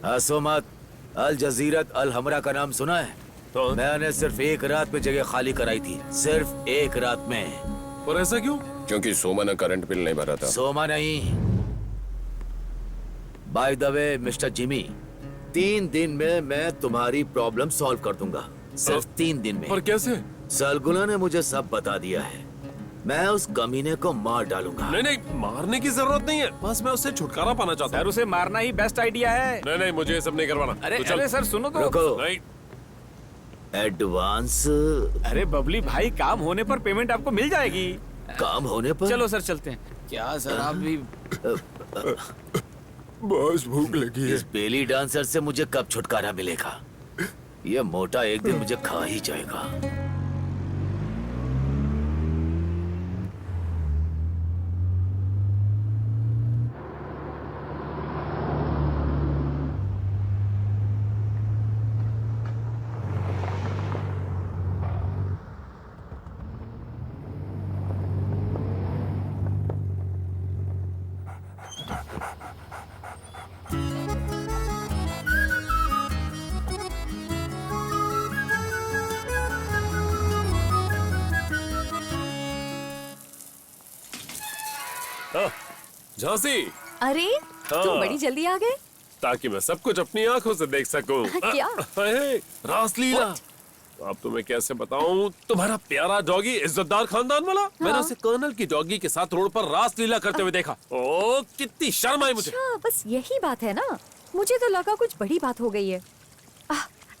हंसो मत। अल जजीरत अल हमरा का नाम सुना है? मैंने सिर्फ एक रात में जगह खाली कराई थी, सिर्फ एक रात में। और ऐसा क्यों? क्योंकि सोमा ने करंट बिल नहीं भरा था। सोमा नहीं, by the way mister Jimmy, 3 दिन में मैं तुम्हारी प्रॉब्लम सॉल्व कर दूंगा। सिर्फ 3 दिन में। पर कैसे? सलगुना ने मुझे सब बता दिया है। मैं उस कमीने को मार डालूंगा। नहीं नहीं, मारने की जरूरत नहीं है, बस मैं उससे छुटकारा पाना चाहता सर हूँ। उसे मारना ही बेस्ट आइडिया है। नहीं नहीं, मुझे ये सब नहीं करवाना। अरे तू चल। अरे सर सुनो तो। रुको। नहीं, एडवांस अरे बबली भाई, काम होने पर पेमेंट आपको मिल जाएगी। काम होने पर? चलो सर चलते हैं। क्या सर आप भी। बॉस भूख लगी है। इस बेली डांसर से मुझे कब छुटकारा मिलेगा? ये मोटा एक दिन मुझे खा ही जाएगा। झांसी, अरे हाँ। तुम बड़ी जल्दी आ गए। ताकि मैं सब कुछ अपनी आंखों से देख सकूं। क्या? रासलीला। अब तुम्हें कैसे बताऊं, तुम्हारा प्यारा डॉगी इज्जतदार खानदान वाला, मैंने उसे कर्नल की डॉगी के साथ रोड पर रासलीला करते हुए देखा। ओ कितनी शर्म आई मुझे। अच्छा, बस यही बात है ना? मुझे तो लगा कुछ बड़ी बात हो गई है।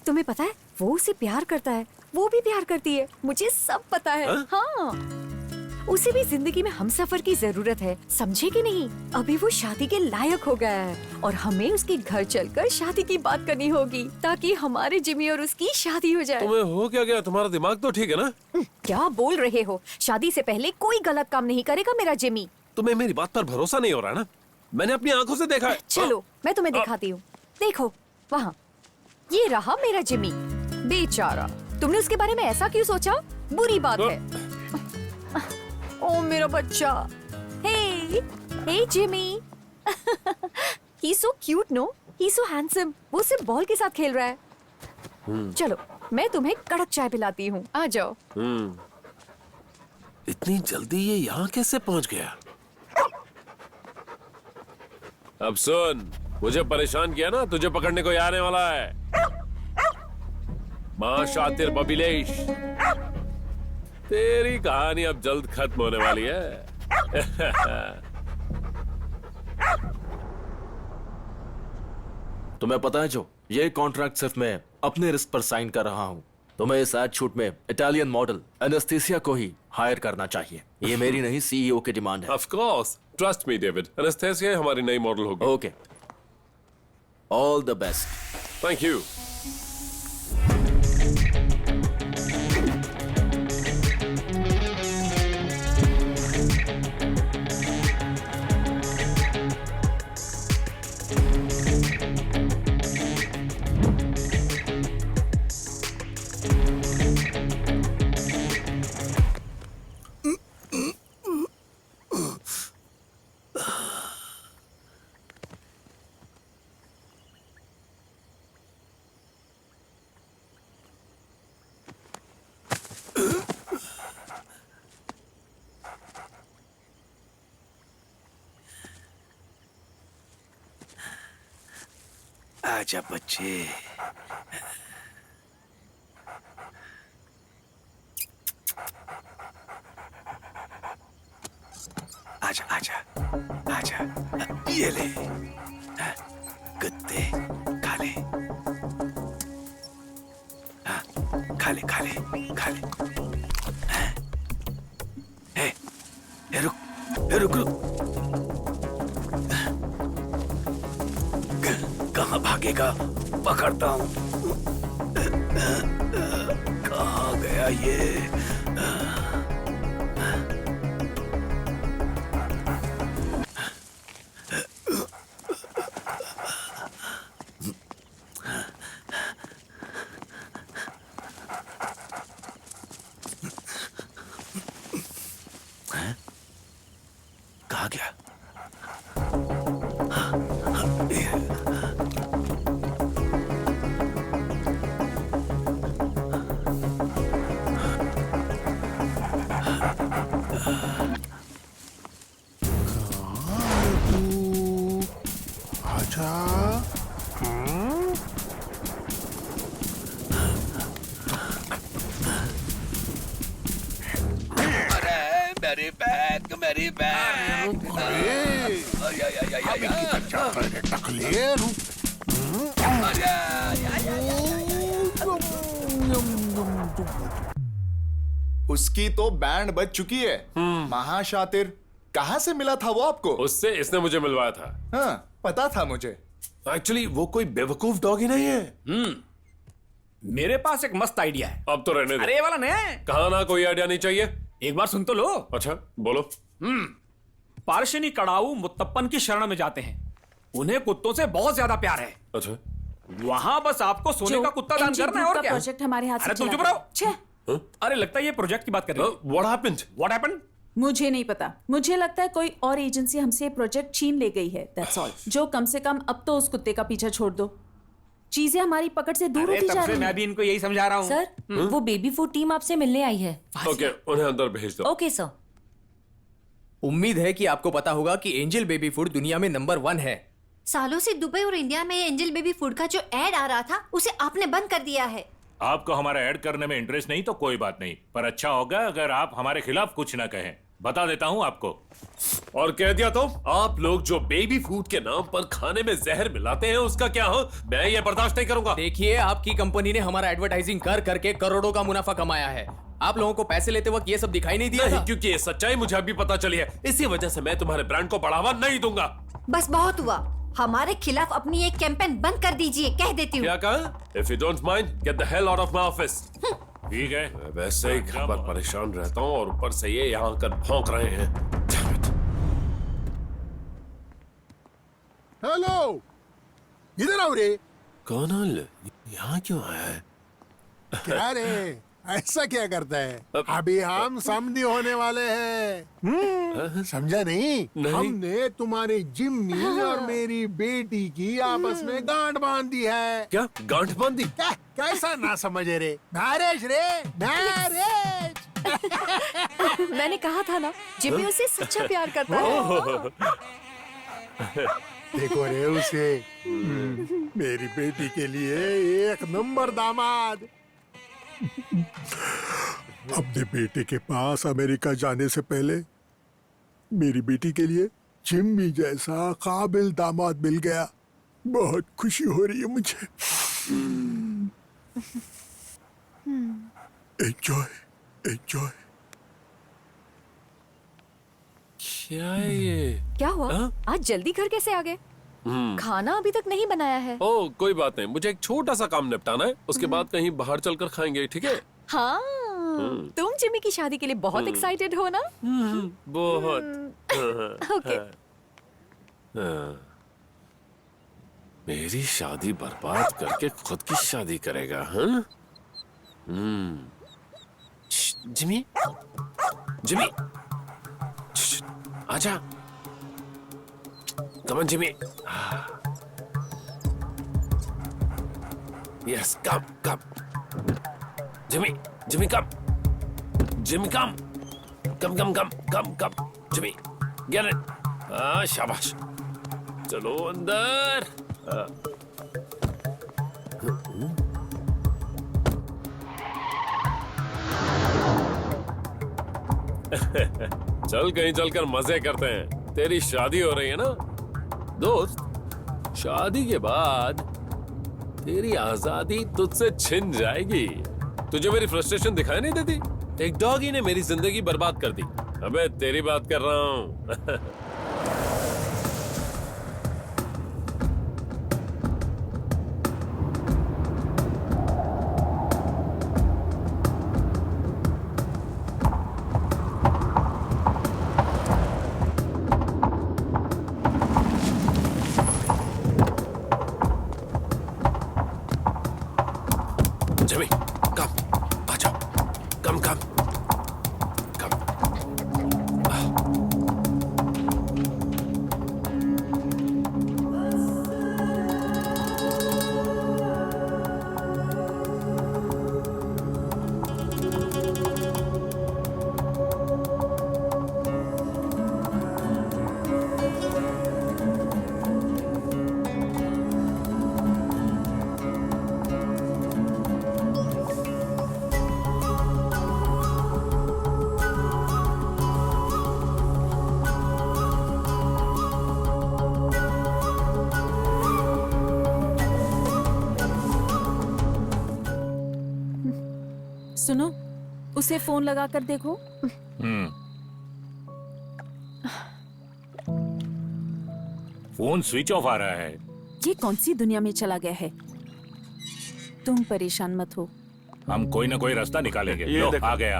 तुम्हें पता है, वो उसे प्यार करता है, वो भी प्यार करती है, मुझे सब पता है। हाँ, उसे भी जिंदगी में हमसफर की जरूरत है, समझे कि नहीं? अभी वो शादी के लायक हो गया है और हमें उसके घर चलकर शादी की बात करनी होगी, ताकि हमारे जिमी और उसकी शादी हो जाए। तुम्हें हो क्या गया? तुम्हारा दिमाग तो ठीक है ना? क्या बोल रहे हो? शादी से पहले कोई गलत काम नहीं करेगा मेरा जिमी। तुम्हें मेरी बात पर भरोसा नहीं हो रहा ना? मैंने अपनी आंखों से देखा है। चलो मैं तुम्हें दिखाती हूँ। देखो वहाँ, ये रहा मेरा जिमी। बेचारा, तुमने उसके बारे में ऐसा क्यों सोचा? बुरी बात है। ओ मेरा बच्चा। हे जिमी। ही सो क्यूट नो, ही सो हैंडसम। वो सिर्फ बॉल के साथ खेल रहा है। चलो मैं तुम्हें कड़क चाय पिलाती हूँ, आ जाओ। इतनी जल्दी ये यहाँ कैसे पहुँच गया? अब सुन, मुझे परेशान किया ना, तुझे पकड़ने को आने वाला है। मां शातिर बबिलेश, तेरी कहानी अब जल्द खत्म होने वाली है। तुम्हें पता है जो, ये कॉन्ट्रैक्ट सिर्फ मैं अपने रिस्क पर साइन कर रहा हूँ। तुम्हें इस एड शूट में इटालियन मॉडल एनेस्थीसिया को ही हायर करना चाहिए। ये मेरी नहीं, सीईओ की डिमांड है। Of course, trust me David, anaesthesia हमारी नई मॉडल होगी। Okay, all the best. Thank you. आजा बच्चे। आजा आजा आजा, ये ले कुत्ते, खा ले। खा ले खा ले खा ले। रुक रुक। कहाँ भागेगा? पकड़ता हूँ। कहाँ गया ये? कहाँ गया? मेरी बैग। उसकी तो बैंड बज चुकी है। महाशातिर कहाँ से मिला था वो आपको? उससे इसने मुझे मिलवाया था। हाँ, पता था मुझे। एक्चुअली वो कोई बेवकूफ डॉगी नहीं है। मेरे पास एक मस्त आइडिया है। अब तो रहने दे। अरे ये वाला नहीं है। कहा ना कोई आइडिया नहीं चाहिए। एक बार सुन तो लो। अच्छा बोलो। पारशनी कड़ाऊ मुत्तप्पन की शरण में जाते हैं। उन्हें कुत्तों से बहुत ज्यादा प्यार है। अच्छा वहाँ बस आपको सोने का कुत्ता दान करना है और क्या? प्रोजेक्ट हमारे हाथ से अरे तुम चला चुप रहो। छे। अरे लगता है ये प्रोजेक्ट की बात कर रही है। What happened? What happened? मुझे नहीं पता। मुझे लगता है कोई और एजेंसी हमसे प्रोजेक्ट छीन ले गई है। That's all. जो कम से कम अब तो उस कुत्ते का पीछा छोड़ दो। चीजें हमारी पकड़ से दूर होती जा रही मैं हैं। भी इनको यही समझा रहा हूँ। सर वो बेबी फूड टीम आपसे मिलने आई है। ओके उन्हें अंदर भेज दो। Okay sir. उम्मीद है कि आपको पता होगा कि एंजल बेबी फूड दुनिया में नंबर 1 है। सालों से दुबई और इंडिया में एंजल बेबी फूड का जो एड आ रहा था उसे आपने बंद कर दिया है। आपको हमारा ऐड करने में इंटरेस्ट नहीं तो कोई बात नहीं, पर अच्छा होगा अगर आप हमारे खिलाफ कुछ ना कहें। बता देता हूँ आपको। और कह दिया तो आप लोग जो बेबी फूड के नाम पर खाने में जहर मिलाते हैं उसका क्या हो? मैं ये बर्दाश्त नहीं करूंगा। देखिए आपकी कंपनी ने हमारा एडवर्टाइजिंग कर करके करोड़ों का मुनाफा कमाया है। आप लोगों को पैसे लेते वक्त ये सब दिखाई नहीं दिया था? क्योंकि ये सच्चाई मुझे अभी पता चली है। इसी वजह से मैं तुम्हारे ब्रांड को बढ़ावा नहीं दूंगा। बस बहुत हुआ। हमारे खिलाफ अपनी एक कैंपेन बंद कर दीजिए, कह देती हूँ। क्या कहा? If you don't mind, get the hell out of my office. ठीक है। मैं वैसे ही घर पर परेशान रहता हूँ और ऊपर से ये यहाँ आकर भौंक रहे हैं। Damn it. हेलो, इधर आओ रे। कौन है? यहाँ क्यों आया है? क्या रे, ऐसा क्या करता है? अभी हम समधी होने वाले हैं। समझा नहीं? हमने तुम्हारे जिम्मी और मेरी बेटी की आपस में गांठ बांध दी है। क्या गांठ बांध दी? कैसा ना समझे रे? मैरिज रे, मैरिज। मैंने कहा था ना, जिम्मी उससे सच्चा प्यार करता है। देखो रे उसे, मेरी बेटी के लिए एक नंबर दामाद। अपने बेटे के पास अमेरिका जाने से पहले मेरी बेटी के लिए जिम्मी जैसा काबिल दामाद मिल गया। बहुत खुशी हो रही है मुझे। Enjoy, enjoy. क्या है ये? क्या हुआ? आज जल्दी घर कैसे आ गए? खाना अभी तक नहीं बनाया है। ओह कोई बात नहीं, मुझे एक छोटा सा काम निपटाना है, उसके बाद कहीं बाहर चलकर खाएंगे, ठीक है? हाँ, तुम जिम्मी की शादी के लिए बहुत एक्साइटेड हो ना? बहुत। ओके। मेरी शादी बर्बाद करके खुद की शादी करेगा, हाँ? जिमी, जिमी, आजा। Come on, Jimmy. Yes, come. Jimmy, come. Jimmy, come. Come. Jimmy, get it. शाबाश. चलो अंदर. चल कहीं चलकर मजे करते हैं। तेरी शादी हो रही है ना दोस्त? शादी के बाद तेरी आजादी तुझसे छिन जाएगी। तुझे मेरी फ्रस्ट्रेशन दिखाई नहीं देती? एक डॉगी ने मेरी जिंदगी बर्बाद कर दी। अबे तेरी बात कर रहा हूँ। Jimmy, come. आ जाओ. Come. सुनो, उसे फोन लगा कर देखो। फोन स्विच ऑफ आ रहा है। ये कौन सी दुनिया में चला गया है? तुम परेशान मत हो, हम कोई ना कोई रास्ता निकालेंगे। लो, आ गया।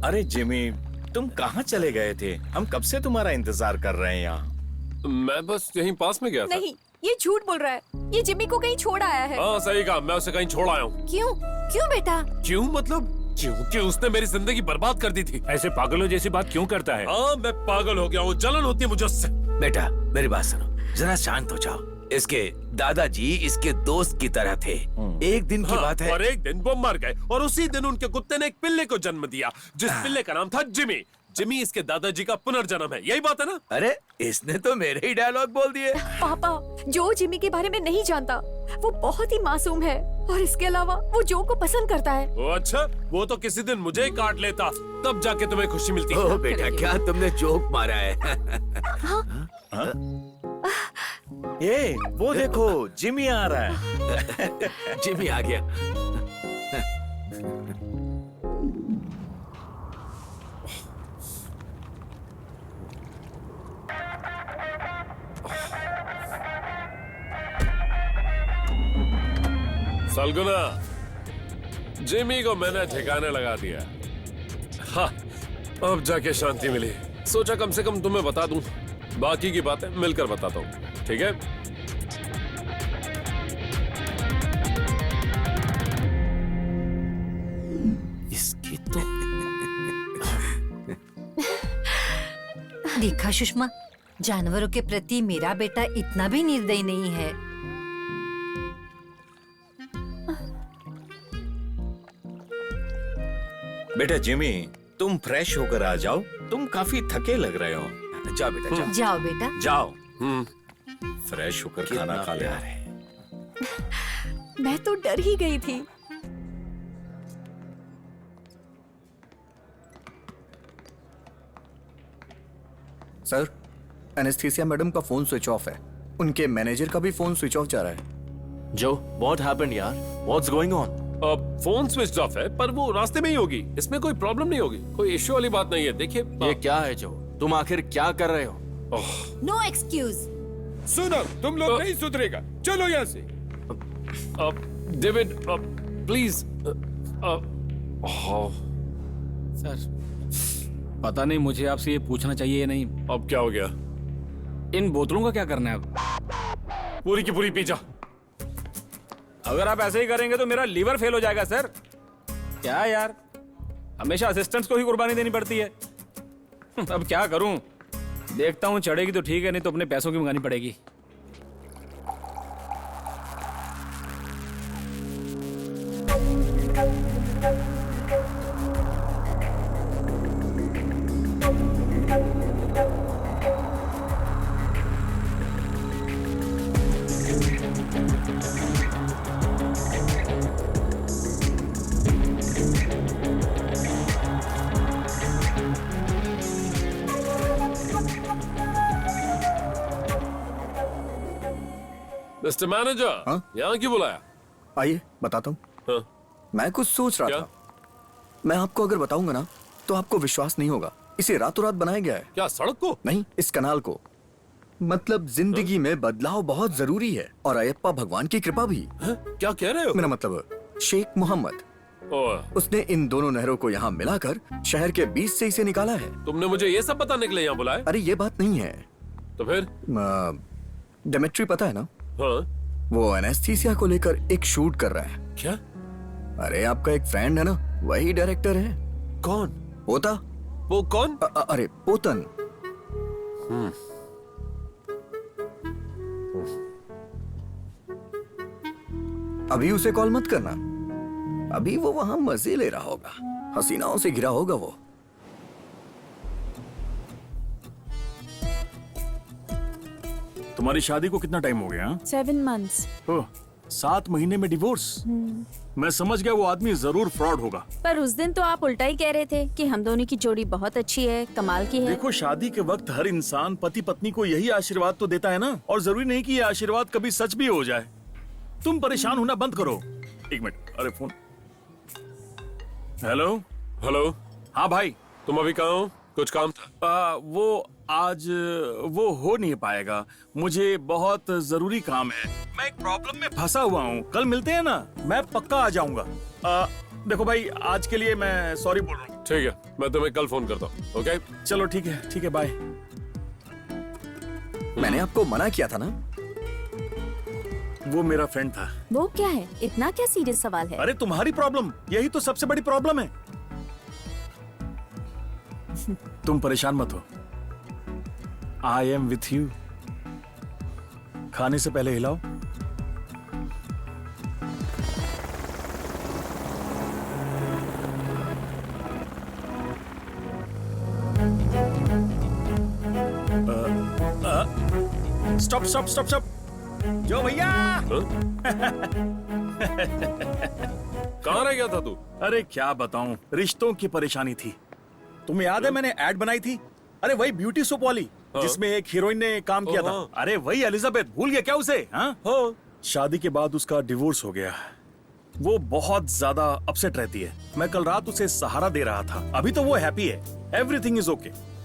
अरे जिमी, तुम कहाँ चले गए थे? हम कब से तुम्हारा इंतजार कर रहे हैं यहाँ। मैं बस यहीं पास में गया था। नहीं, ये झूठ बोल रहा है। ये जिमी को कहीं छोड़ आया है। हाँ सही कहा, मैं उसे कहीं छोड़ आया हूँ। क्यों? क्यों बेटा? क्यों मतलब? क्योंकि उसने मेरी जिंदगी बर्बाद कर दी थी। ऐसे पागलों जैसी बात क्यों करता है? हाँ, मैं पागल हो गया हूँ, जलन होती है मुझे उससे। बेटा मेरी बात सुनो, जरा शांत हो जाओ। इसके दादाजी इसके दोस्त की तरह थे। एक दिन की बात है। और एक दिन वो मर गए और उसी दिन उनके कुत्ते ने एक पिल्ले को जन्म दिया, जिस पिल्ले का नाम था जिमी। जिमी इसके दादाजी का पुनर्जन्म है, यही बात है ना? अरे इसने तो मेरे ही डायलॉग बोल दिए। पापा, जो जिमी के बारे में नहीं जानता, वो बहुत ही मासूम है और इसके अलावा वो जो को पसंद करता है। ओ अच्छा, वो तो किसी दिन मुझे ही काट लेता, तब जाके तुम्हें खुशी मिलती। ओ बेटा, क्या तुमने जोक मारा है? ये वो देखो, जिमी आ रहा है। जिमी आ गया। सलगुना, जिमी को मैंने ठिकाने लगा दिया। हाँ, अब जाके शांति मिली। सोचा कम से कम तुम्हें बता दूं, बाकी की बातें मिलकर बताता हूँ, ठीक है? इसकी तो देखा सुषमा, जानवरों के प्रति मेरा बेटा इतना भी निर्दयी नहीं है। बेटा जिमी, तुम फ्रेश होकर आ जाओ, तुम काफी थके लग रहे हो। जाओ बेटा, जाओ। जाओ बेटा, जाओ। फ्रेश होकर खाना खा ले। मैं तो डर ही गई थी। सर, एनेस्थीसिया मैडम का फोन स्विच ऑफ है। उनके मैनेजर का भी फोन स्विच ऑफ जा रहा है। जो, व्हाट हैपेंड यार? What's going on? Phone switch off है, पर वो रास्ते में ही होगी। इसमें कोई प्रॉब्लम नहीं होगी, कोई इश्यू वाली बात नहीं है। देखिए, ये क्या है जो? तुम आखिर क्या कर रहे हो? No excuse. सुनो, तुम लोग नहीं सुधरेगा, चलो यहाँ से। David, please. सर, पता नहीं मुझे आपसे ये पूछना चाहिए या नहीं। अब क्या हो गया? इन बोतलों का क्या करना है अब? पूरी की पूरी पी जा। अगर आप ऐसे ही करेंगे तो मेरा लीवर फेल हो जाएगा सर। क्या यार, हमेशा असिस्टेंट्स को ही कुर्बानी देनी पड़ती है। अब क्या करूं? देखता हूं, चढ़ेगी तो ठीक है, नहीं तो अपने पैसों की मंगानी पड़ेगी। मिस्टर मैनेजर, यहाँ क्यों बुलाया? आइए बताता हूँ। हाँ? मैं कुछ सोच रहा था। मैं आपको अगर बताऊंगा ना तो आपको विश्वास नहीं होगा। इसे रातों रात बनाया गया है। क्या, सड़क को? नहीं, इस कनाल को। मतलब जिंदगी में बदलाव बहुत जरूरी है और अयप्पा भगवान की कृपा भी। क्या कह रहे हो? मेरा मतलब शेख मोहम्मद, उसने इन दोनों नहरों को यहाँ मिलाकर शहर के बीच से इसे निकाला है। तुमने मुझे ये सब बताने के लिए यहाँ बुलाया? अरे ये बात नहीं है। तो फिर? डेमेट्री पता है ना? हाँ? वो एनेस्थीसिया को लेकर एक शूट कर रहा है। क्या? अरे आपका एक फ्रेंड है ना, वही डायरेक्टर है। कौन? पोता। वो कौन? अरे पोतन। अभी उसे कॉल मत करना, अभी वो वहां मजे ले रहा होगा, हसीनाओं से घिरा होगा वो। तुम्हारी शादी को कितना टाइम हो गया? 7 months। 7 महीने में डिवोर्स? मैं समझ गया वो आदमी जरूर फ्रॉड होगा। पर उस दिन तो आप उल्टा ही कह रहे थे कि हम दोनों की जोड़ी बहुत अच्छी है, कमाल की है। देखो, शादी के वक्त हर इंसान पति पत्नी को यही आशीर्वाद तो देता है ना, और जरूरी नहीं कि ये आशीर्वाद कभी सच भी हो जाए। तुम परेशान होना बंद करो। एक मिनट, अरे फोन। हेलो। हेलो। हाँ भाई, तुम अभी कहाँ हो? कुछ काम था? वो आज वो हो नहीं पाएगा, मुझे बहुत जरूरी काम है। मैं एक प्रॉब्लम में फंसा हुआ हूँ। कल मिलते हैं ना, मैं पक्का आ जाऊंगा। देखो भाई, आज के लिए मैं सॉरी बोल रहा हूँ। ठीक है, मैं तुम्हें कल फोन करता हूँ। ओके चलो ठीक है बाय। मैंने आपको मना किया था ना। वो मेरा फ्रेंड था। वो क्या है? इतना क्या सीरियस सवाल है? अरे तुम्हारी प्रॉब्लम, यही तो सबसे बड़ी प्रॉब्लम है। तुम परेशान मत हो, आई एम विथ यू। खाने से पहले हिलाओ। स्टॉप स्टॉप स्टॉप स्टॉप, जो भैया। कहाँ रह गया था तू? अरे क्या बताऊं, रिश्तों की परेशानी थी। तुम्हें याद है मैंने एड बनाई थी? अरे वही ब्यूटी सोप वाली, जिसमें एक हीरोइन ने काम किया था। अरे वही एलिजाबेथ, भूल गया क्या उसे? हाँ? शादी के बाद उसका डिवोर्स हो गया। वो बहुत ज्यादा अपसेट रहती है। मैं कल रात उसे सहारा दे रहा था। अभी तो वो हैप्पी है, एवरीथिंग इज ओके।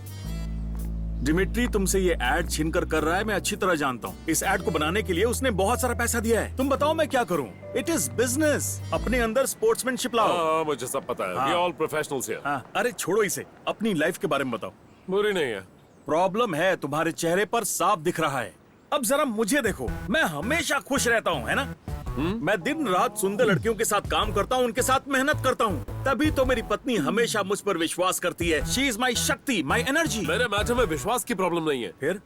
डिमिट्री तुमसे ये एड छीनकर कर रहा है, मैं अच्छी तरह जानता हूँ। इस एड को बनाने के लिए उसने बहुत सारा पैसा दिया है। तुम बताओ मैं क्या करूँ? It is business. अपने अंदर स्पोर्ट्समैनशिप लाओ। मुझे सब पता है। We all professionals here. अरे छोड़ो इसे, अपनी लाइफ के बारे में बताओ। बुरी नहीं है। प्रॉब्लम है तुम्हारे चेहरे पर साफ दिख रहा है। अब जरा मुझे देखो, मैं हमेशा खुश रहता हूँ, है ना? मैं दिन रात सुंदर लड़कियों के साथ काम करता हूँ, उनके साथ मेहनत करता हूँ। तभी तो मेरी पत्नी हमेशा मुझ पर विश्वास करती है। शी इज माई शक्ति, माई एनर्जी। मेरे मैटर में विश्वास की प्रॉब्लम नहीं है। फिर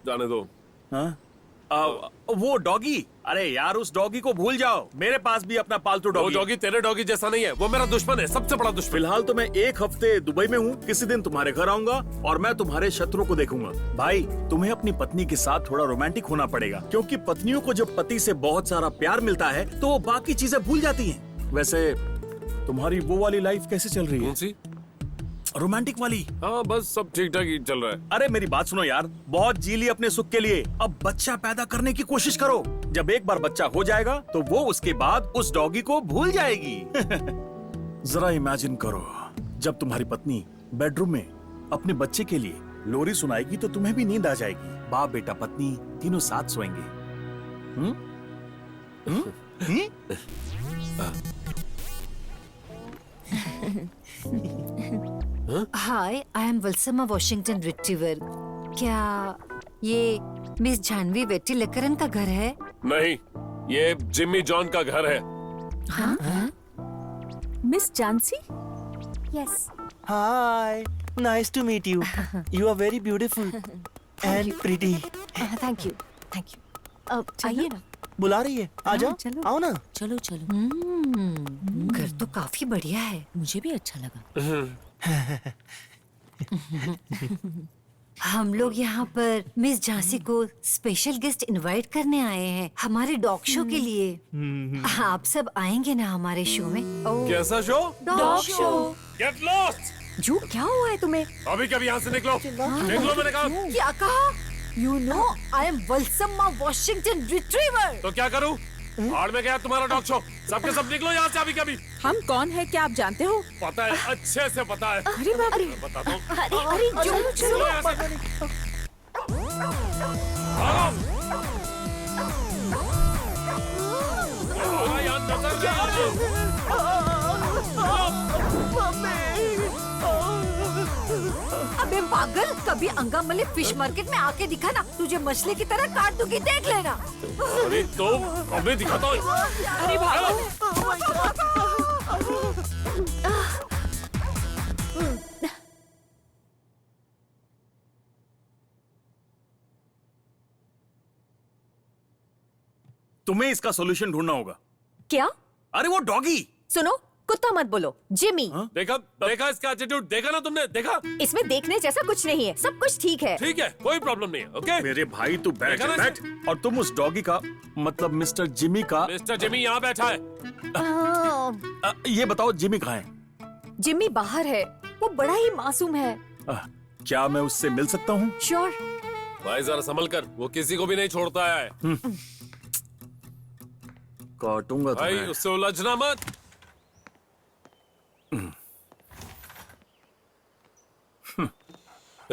जाने दो। वो डॉगी, अरे यार उस डॉगी को भूल जाओ। मेरे पास भी अपना पालतू डॉगी। वो डॉगी तेरे डॉगी जैसा नहीं है, वो मेरा दुश्मन है, सबसे बड़ा दुश्मन। फिलहाल तो मैं एक हफ्ते दुबई में हूँ। किसी दिन तुम्हारे घर आऊंगा और मैं तुम्हारे शत्रु को देखूंगा। भाई, तुम्हें अपनी पत्नी के साथ थोड़ा रोमांटिक होना पड़ेगा, क्योंकि पत्नियों को जब पति से बहुत सारा प्यार मिलता है तो वो बाकी चीजें भूल जाती हैं। वैसे तुम्हारी वो वाली लाइफ कैसे चल रही है? कौन सी? रोमांटिक वाली। हाँ बस सब ठीक ठाक ही चल रहा है। अरे मेरी बात सुनो यार, बहुत जी ली अपने सुख के लिए। अब बच्चा पैदा करने की कोशिश करो। जब एक बार बच्चा हो जाएगा तो वो उसके बाद उस डॉगी को भूल जाएगी। जरा इमेजिन करो, जब तुम्हारी पत्नी बेडरूम में अपने बच्चे के लिए लोरी सुनाएगी तो तुम्हें भी नींद आ जाएगी। बाप बेटा पत्नी तीनों साथ सोएंगे। हाय, आई एम वल्समा वॉशिंगटन रिट्रीवर। क्या ये मिस जानवी वेट्टिलकरन का घर है? नहीं, ये जिम्मी जॉन का घर है। मिस जानसी? Yes. Hi, nice to meet you. You are very beautiful and pretty. Thank you, thank you. आइए ना। बुला रही है, आ जाओ, आओ ना। चलो चलो। घर तो काफी बढ़िया है। मुझे भी अच्छा लगा। हम लोग यहाँ पर मिस झांसी को स्पेशल गेस्ट इनवाइट करने आए हैं, हमारे डॉग शो के लिए। आप सब आएंगे ना हमारे शो में? कैसा show? Dog show. Get lost. जू, क्या हुआ है तुम्हें? अभी कभी यहाँ से निकलो। निकलो मैंने कहा। क्या कहा? You know, I am Valsamma Washington retriever. तो क्या करूँ? हाड़ में गया तुम्हारा डॉग शो। सबके सब निकलो यहाँ से अभी कभी। हम कौन है क्या आप जानते हो? पता है, अच्छे से पता है। अरे बाप रे। बता दो। अरे जो चलो यहाँ से। भागो। यहाँ नजर नहीं आ रही। अबे पागल, कभी अंगामले फिश मार्केट में आके दिखा ना, तुझे मछली की तरह काट दूंगी, देख लेना। अरे तो अभी दिखाता हूँ। अरे भागो। तुम्हें इसका सॉल्यूशन ढूंढना होगा। क्या? अरे वो डॉगी। सुनो, कुत्ता मत बोलो। जिमी। देखा देखा इसका एटीट्यूड, देखा ना तुमने? देखा? इसमें देखने जैसा कुछ नहीं है, सब कुछ ठीक है। ठीक है, कोई प्रॉब्लम नहीं है। ओके मेरे भाई तू बैठ देखा ना बैठ। और तुम उस डॉगी का मतलब मिस्टर जिमी का। मिस्टर जिमी यहाँ बैठा है। ये बताओ जिमी कहाँ है? जिमी बाहर है, वो बड़ा ही मासूम है। क्या मैं उससे मिल सकता हूँ? श्योर। भाई जरा संभल कर, वो किसी को भी नहीं छोड़ता है। काटूंगा भाई तुम्हें। उससे उलझना मत।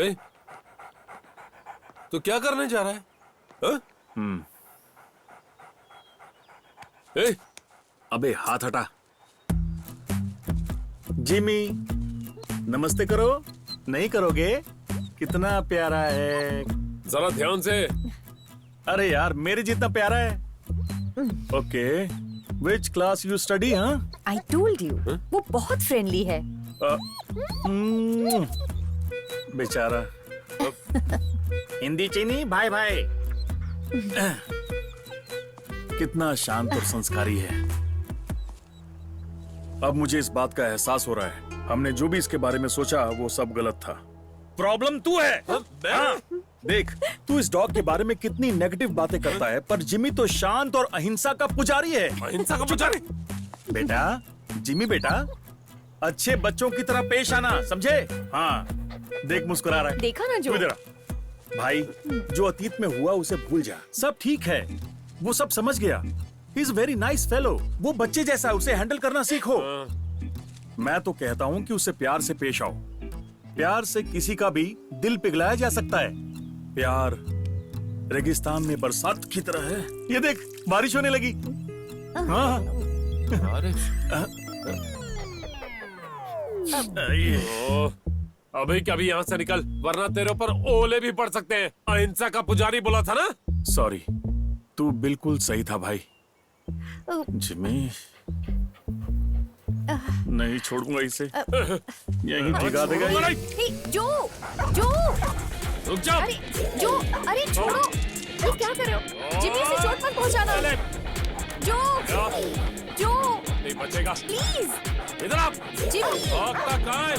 ए, तो क्या करने जा रहा है? हाँ? ए, अबे हाथ हटा। जिमी, नमस्ते करो। नहीं करोगे? कितना प्यारा है। जरा ध्यान से। अरे यार, मेरे जितना प्यारा है। Okay, which class you study? हाँ, आई टोल्ड यू, वो बहुत फ्रेंडली है। बेचारा। हिंदी चीनी भाई भाई। कितना शांत और संस्कारी है। अब मुझे इस बात का एहसास हो रहा है, हमने जो भी इसके बारे में सोचा वो सब गलत था। प्रॉब्लम तू है। हाँ, देख, तू इस डॉग के बारे में कितनी नेगेटिव बातें करता है, पर जिमी तो शांत और अहिंसा का पुजारी है। अहिंसा का पुजारी? बेटा, जिमी बेटा, अच्छे बच्चों की तरह पेश आना, समझे? हाँ, देख मुस्कुरा रहा है। देखा ना जो। तू इधर आ। भाई, जो अतीत में हुआ उसे भूल जा, सब ठीक है। वो सब समझ गया। He is very nice fellow. वो बच्चे जैसा है, उसे हैंडल करना सीखो। मैं तो कहता हूँ कि उसे प्यार से पेश आओ। प्यार से किसी का भी दिल पिघलाया जा सकता है। प्यार रेगिस्तान में बरसात की तरह है। ये देख, बारिश होने लगी। हाँ, बारिश? अभी कभी यहाँ से निकल, वरना तेरे ऊपर ओले भी पड़ सकते हैं। अहिंसा का पुजारी बोला था ना? सॉरी, तू बिल्कुल सही था भाई। जिमी, नहीं छोड़ूंगा इसे। यहीं भिगा देगा ये। हे, जो रुक जा। अरे जो, अरे छोड़ो, ये क्या कर रहे हो? जिमी से चोट मत पहुंचाना। जो नहीं बचेगा। प्लीज इधर आप। जिमी। भागता कहाँ है?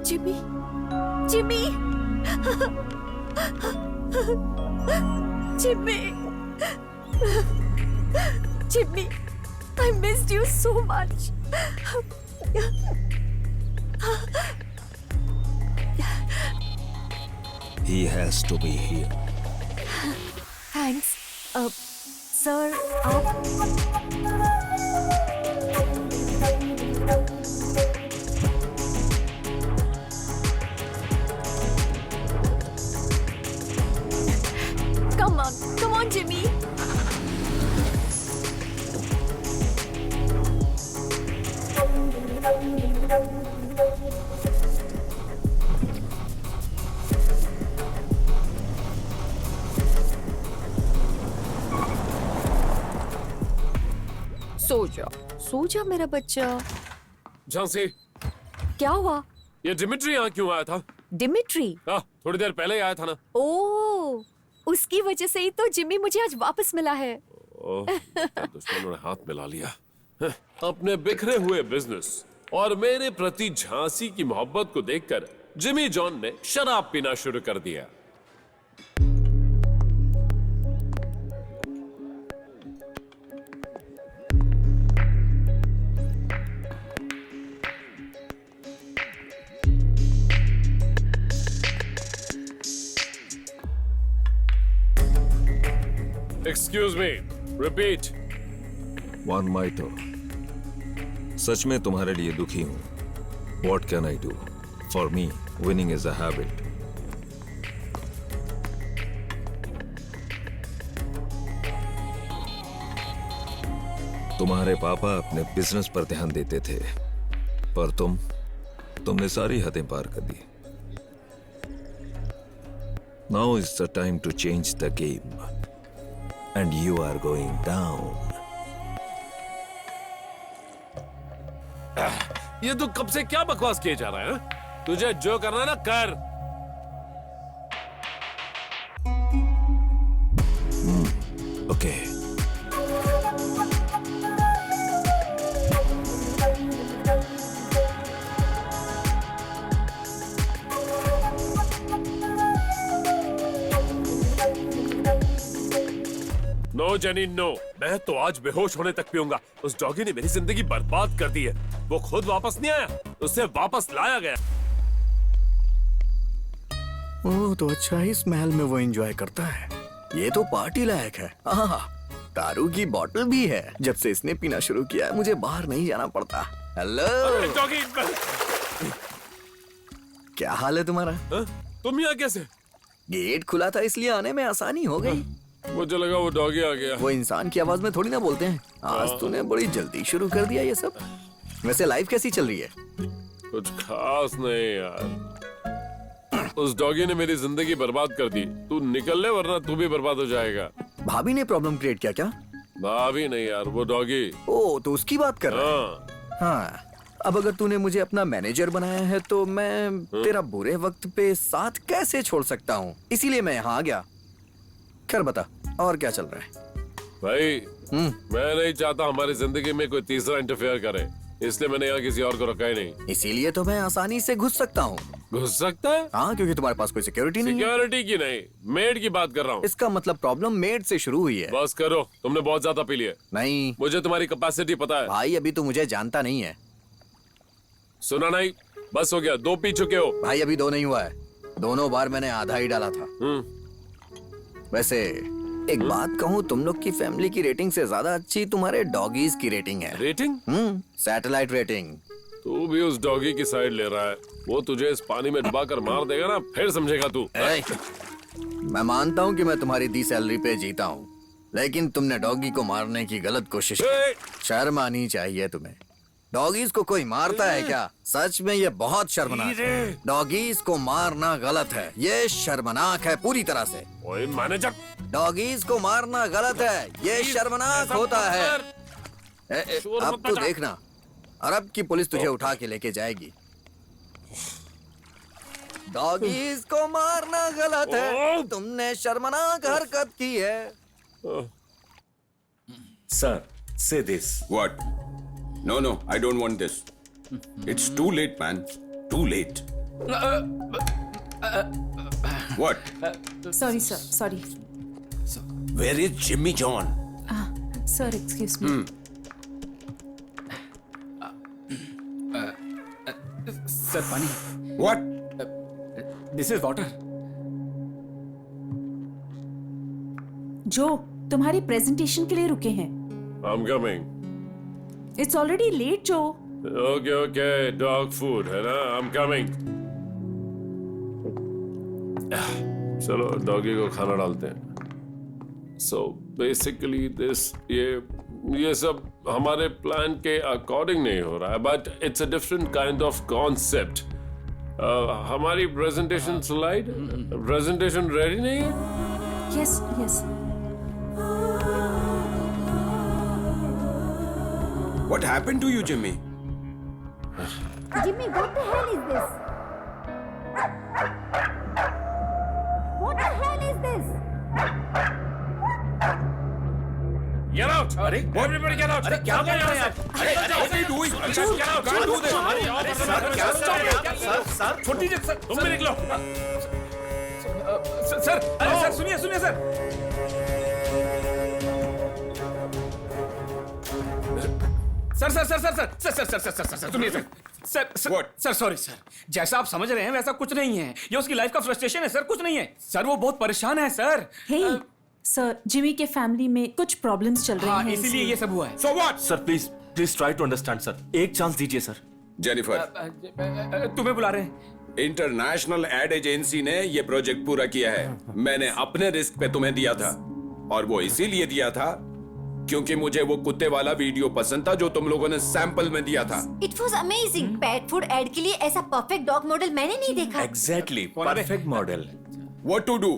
Jimmy, Jimmy, Jimmy, Jimmy, I missed you so much. He has to be here. Thanks. Sir, आप Come on, Jimmy. सो जा मेरा बच्चा। झांसी, क्या हुआ? ये डिमिट्री यहाँ क्यों आया था? डिमिट्री? थोड़ी देर पहले ही आया था ना। ओह, उसकी वजह से ही तो जिमी मुझे आज वापस मिला है। दुश्मनों ने हाथ मिला लिया। अपने बिखरे हुए बिजनेस और मेरे प्रति झांसी की मोहब्बत को देखकर जिमी जॉन ने शराब पीना शुरू कर दिया। Excuse me. Repeat. One Maito. सच में तुम्हारे लिए दुखी हूं। What can I do? For me, winning is a habit. तुम्हारे पापा अपने बिजनेस पर ध्यान देते थे, पर तुमने सारी हदें पार कर दी। Now is the time to change the game. And you are going down. ये तू कब से क्या बकवास किए जा रहा है? तुझे जो करना है ना कर। Okay. नो जेनी नो, मैं तो आज बेहोश होने तक पीऊंगा। उस डॉगी ने मेरी जिंदगी बर्बाद कर दी है। वो खुद वापस नहीं आया, उसे वापस लाया गया। ओह, तो अच्छा ही इस महल में वो एंजॉय करता है। ये तो पार्टी लायक है। दारू की बोतल भी है। जब से इसने पीना शुरू किया है मुझे बाहर नहीं जाना पड़ता। हेलो डॉगी, क्या हाल है तुम्हारा? तुम यहाँ कैसे? गेट खुला था इसलिए आने में आसानी हो गई। मुझे लगा वो डॉगी आ गया। वो इंसान की आवाज में थोड़ी ना बोलते हैं। आज तूने बड़ी जल्दी शुरू कर दिया ये सब। वैसे लाइफ कैसी चल रही है? कुछ खास नहीं यार। उस डॉगी ने मेरी जिंदगी बर्बाद कर दी। तू निकल ले वरना तू भी बर्बाद हो जाएगा। भाभी ने प्रॉब्लम क्रिएट किया क्या? भाभी नहीं यार, वो डॉगी। ओ, तो उसकी बात कर रहा है। हाँ, अब अगर तूने मुझे अपना मैनेजर बनाया है तो मैं तेरा बुरे वक्त पे साथ कैसे छोड़ सकता हूँ, इसीलिए मैं यहाँ आ गया। खैर बता, और क्या चल रहा है? भाई, मैं नहीं चाहता हमारी जिंदगी में कोई तीसरा इंटरफेयर करे, इसलिए मैंने यहाँ किसी और को रखा ही नहीं। इसीलिए तो मैं आसानी से घुस सकता हूँ। घुस सकता है? हाँ, क्योंकि तुम्हारे पास कोई सिक्योरिटी नहीं है। सिक्योरिटी की नहीं, मेड की बात कर रहा हूँ। इसका मतलब प्रॉब्लम मेड से शुरू हुई है। बस करो, तुमने बहुत ज्यादा पी लिया। नहीं, मुझे तुम्हारी कैपेसिटी पता है। भाई अभी तो मुझे जानता नहीं है। सुना नहीं? बस हो गया, 2 पी चुके हो। भाई अभी 2 नहीं हुआ है, दोनों बार मैंने आधा ही डाला था। वैसे एक बात कहूँ, तुम लोग की फैमिली की रेटिंग से ज्यादा अच्छी तुम्हारे डॉगीज की रेटिंग है। रेटिंग? Satellite rating. तू भी उस डॉगी की साइड ले रहा है। वो तुझे इस पानी में डुबा कर मार देगा ना, फिर समझेगा तू। मैं मानता हूँ कि मैं तुम्हारी दी सैलरी पे जीता हूँ, लेकिन तुमने डॉगी को मारने की गलत कोशिश की। शर्म आनी चाहिए तुम्हें। डॉगीज को कोई मारता है क्या? सच में ये बहुत शर्मनाक है। डॉगीज को मारना गलत है, ये शर्मनाक है पूरी तरह से। ओए मैनेजर, डॉगीज को मारना गलत है, ये शर्मनाक होता है। अब तो देखना, अरब की पुलिस तुझे उठा के लेके जाएगी। डॉगीज को मारना गलत है, तुमने शर्मनाक हरकत की है। Sir, say this. What? No, no, I don't want this. It's too late, man. Too late. What? Sorry, sir. Sorry. Where is Jimmy John? Sir, excuse me. Sir पानी। What? This is water. जो तुम्हारी प्रेजेंटेशन के लिए रुके हैं। I'm coming. It's already late, जो। Okay, okay, dog food है ना? I'm coming. चलो डॉगी को खाना डालते हैं। So basically this ये सब हमारे प्लान के अकॉर्डिंग नहीं हो रहा है, but it's a different kind of concept. हमारी प्रेजेंटेशन स्लाइड, प्रेजेंटेशन रेडी नहीं है? Yes, yes. What happened to you, Jimmy? Jimmy, what the hell is this? What the hell is this? Get out! अरे everybody get out! अरे क्या कर रहे हैं आप? अरे what are you doing? Get out! Can't do this! Sir, छोटी जी, सर, तुम भी निकलो। सर, अरे सर, सुनिए, सुनिए सर। सर, सुनिए सर, सॉरी सर। जैसा आप समझ रहे हैं वैसा कुछ नहीं है। ये उसकी लाइफ का फ्रस्ट्रेशन है सर, कुछ नहीं है। सर वो बहुत परेशान है सर। Hey, सर, जिमी के फैमिली में कुछ प्रॉब्लम्स चल रहे हैं। इसीलिए ये सब हुआ है। So what? Sir please try to understand sir. एक चांस दीजिए सर। जेनिफर, तुम्हें बुला रहे हैं। इंटरनेशनल एड एजेंसी ने ये प्रोजेक्ट पूरा किया है। मैंने अपने रिस्क पे तुम्हें दिया था, और वो इसीलिए दिया था क्योंकि मुझे वो कुत्ते वाला वीडियो पसंद था जो तुम लोगों ने सैंपल में दिया था। It was amazing. Pet food ad के लिए ऐसा परफेक्ट डॉग मॉडल मैंने नहीं देखा। Exactly, perfect model. What to do?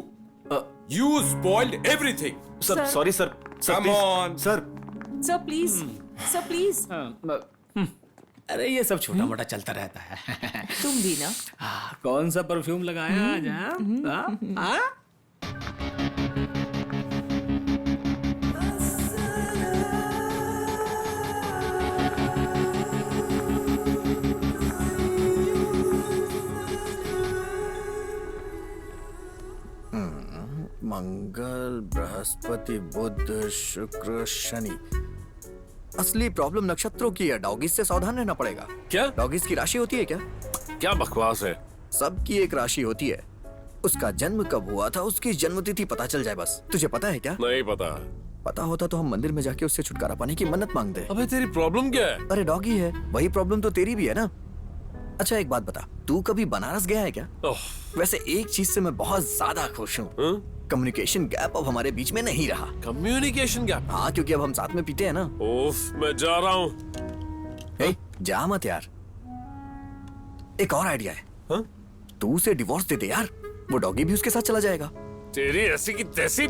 You spoiled everything. Sir sorry sir Come on. Sir sir please sir please अरे ये सब छोटा मोटा चलता रहता है। तुम भी ना। कौन सा परफ्यूम लगाया आज? हाँ? मंगल, बृहस्पति, बुध, शुक्र, शनि। असली प्रॉब्लम नक्षत्रों की है। डॉगीज से सावधान रहना पड़ेगा। क्या? डॉगीज की राशि होती है क्या? क्या बकवास है? सबकी एक राशि होती है। उसका जन्म कब हुआ था, उसकी जन्मतिथि पता चल जाए बस। तुझे पता है क्या? नहीं पता। पता होता तो हम मंदिर में जाके उससे छुटकारा पाने की मन्नत मांगते। अबे तेरी प्रॉब्लम क्या है? अरे डॉगी है, वही प्रॉब्लम तो तेरी भी है ना। अच्छा एक बात बता, तू कभी बनारस गया है क्या? वैसे एक चीज से मैं बहुत ज्यादा खुश हूँ। कम्युनिकेशन गैप अब हमारे बीच में नहीं रहा। Communication gap? हाँ, क्योंकि अब हम साथ में पीते हैं ना। ओफ, मैं जा रहा हूँ। जा मत यार। एक और आइडिया है। तू उसे डिवोर्स दे दे यार, वो डॉगी भी उसके साथ चला जाएगा। तेरी ऐसी की तैसी।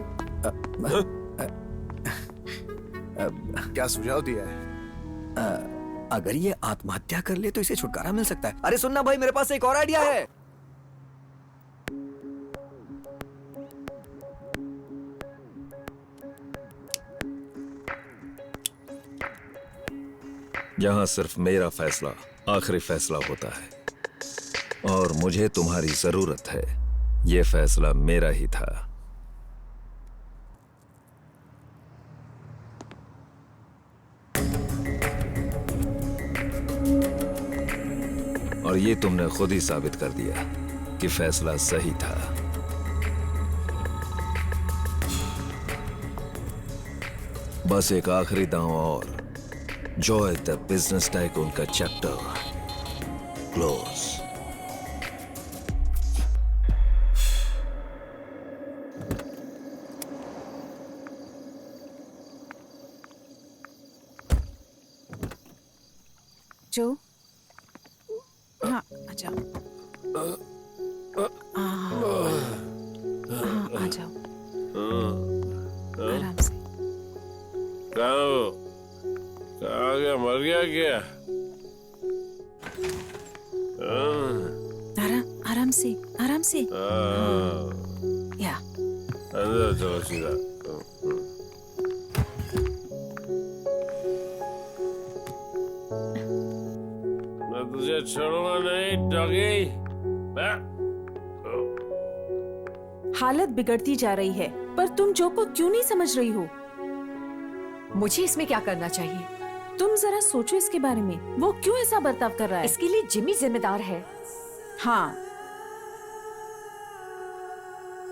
क्या सुझाव दिया है? अगर ये आत्महत्या कर ले तो इसे छुटकारा मिल सकता है। अरे सुनना भाई, मेरे पास एक और आइडिया है। यहाँ सिर्फ मेरा फैसला आखिरी फैसला होता है और मुझे तुम्हारी जरूरत है। ये फैसला मेरा ही था। और ये तुमने खुद ही साबित कर दिया कि फैसला सही था। बस एक आखिरी दांव और, जॉय द बिजनेस टाइकून का चैप्टर क्लोज। जो हाँ आ जाओ। हाँ आ जाओ आराम से। कहाँ गया? मर गया क्या? आराम से आराम से। या अंदर चलो सीधा। मैं तुझे छोड़ूंगा नहीं डॉगी। हालत बिगड़ती जा रही है, पर तुम जो को क्यों नहीं समझ रही हो? मुझे इसमें क्या करना चाहिए? तुम जरा सोचो इसके बारे में। वो क्यों ऐसा बर्ताव कर रहा है? इसके लिए जिमी जिम्मेदार है। हाँ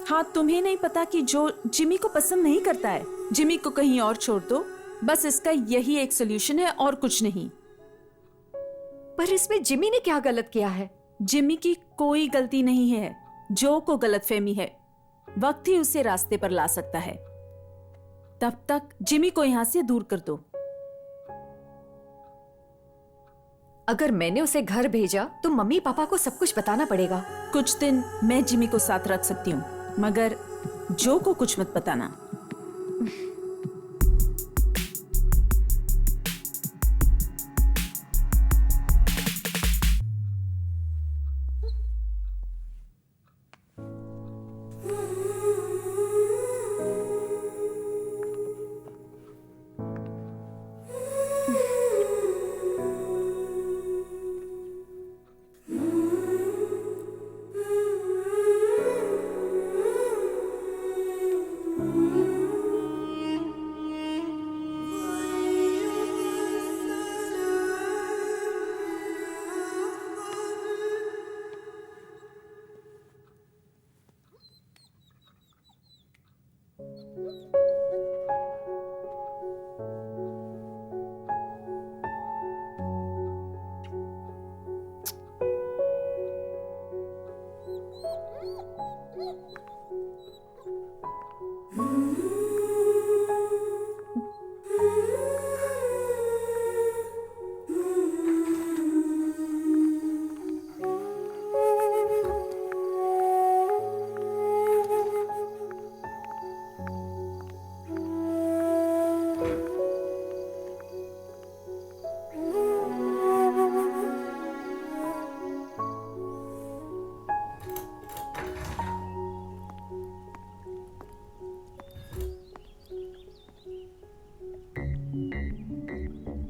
हाँ, तुम्हें नहीं पता कि जो जिमी को पसंद नहीं करता है, जिमी को कहीं और छोड़ दो। बस इसका यही एक सोल्यूशन है और कुछ नहीं। पर इसमें जिमी ने क्या गलत किया है? जिमी की कोई गलती नहीं है। जो को गलतफहमी है। वक्त ही उसे रास्ते पर ला सकता है। तब तक जिमी को यहाँ से दूर कर दो। अगर मैंने उसे घर भेजा तो मम्मी पापा को सब कुछ बताना पड़ेगा। कुछ दिन मैं जिमी को साथ रख सकती हूँ, मगर जो को कुछ मत बताना।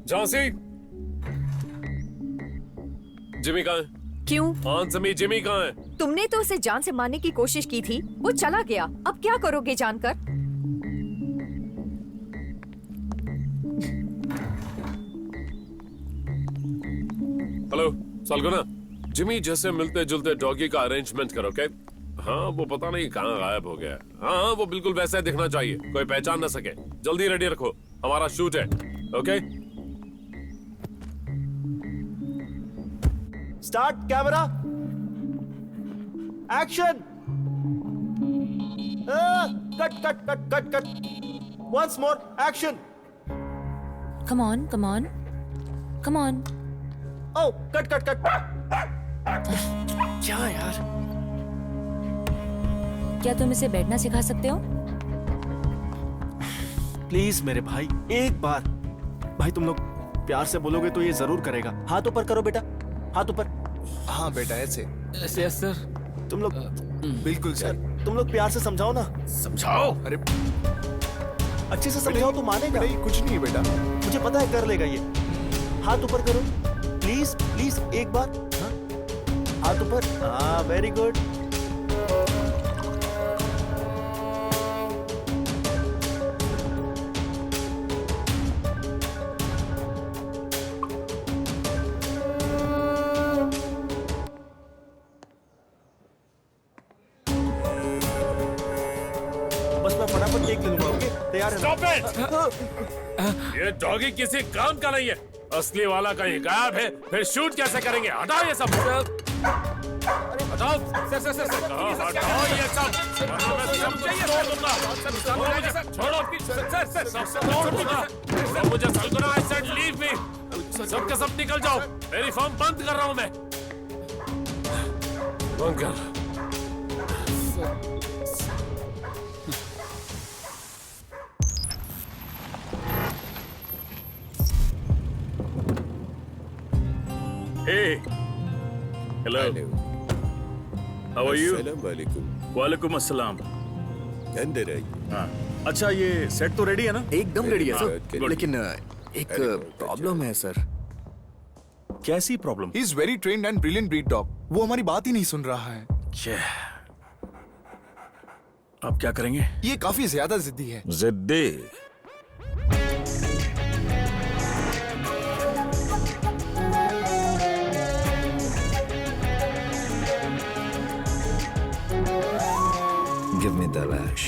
झांसी, जिमी कहाँ है? क्यों? आंसर मी, जिमी कहाँ है? तुमने तो उसे जान से मारने की कोशिश की थी, वो चला गया। अब क्या करोगे जानकर? हेलो सालगुना, जिमी जैसे मिलते जुलते डॉगी का अरेंजमेंट करो, ओके? हाँ, वो पता नहीं कहाँ गायब हो गया। हाँ, वो बिल्कुल वैसा ही दिखना चाहिए, कोई पहचान ना सके। जल्दी रेडी रखो, हमारा शूट है, okay? Start camera, action. Cut cut cut cut cut, once more, action. Come on, come on, come on. Oh, cut cut cut. क्या यार? क्या तुम इसे बैठना सिखा सकते हो? प्लीज मेरे भाई, एक बार। भाई तुम लोग प्यार से बोलोगे तो ये जरूर करेगा। हाथ ऊपर करो बेटा, हाथ ऊपर। हाँ बेटा, ऐसे ऐसे। Yes sir. तुम लोग बिल्कुल सर। तुम लोग प्यार से समझाओ ना। समझाओ। अरे अच्छे से समझाओ तो मानेगा। नहीं, कुछ नहीं है बेटा, मुझे पता है कर लेगा ये। हाथ ऊपर करो प्लीज, प्लीज एक बार। हाँ? हाथ ऊपर। हाँ, वेरी गुड। बस मैं फटाफट देख लूंगा, ओके? तैयार है? Stop it! ये डॉगी किसी काम का नहीं है। असली वाला कहीं गायब है, फिर शूट कैसे करेंगे? हटाओ ये सब। हटाओ। सर सर सर हटाओ ये सब। वरना मैं सब छोड़ दूंगा। छोड़ो। सर छोड़ दूंगा। छोड़ो मुझे सालगुना, I said leave me। सब के सब निकल जाओ। मेरी फॉर्म बंद कर रहा हूँ मैं। बंद कर। Hey. Hello. How are you? वालेकुम अस्सलाम। अंदर आइए। हाँ, अच्छा ये सेट तो रेडी है ना? एकदम रेडी है सर, Good. लेकिन एक प्रॉब्लम है सर। कैसी problem? He is very trained and brilliant breed dog. वो हमारी बात ही नहीं सुन रहा है। अब क्या करेंगे? ये काफी ज्यादा जिद्दी है। जिद्दी? Give me the lash.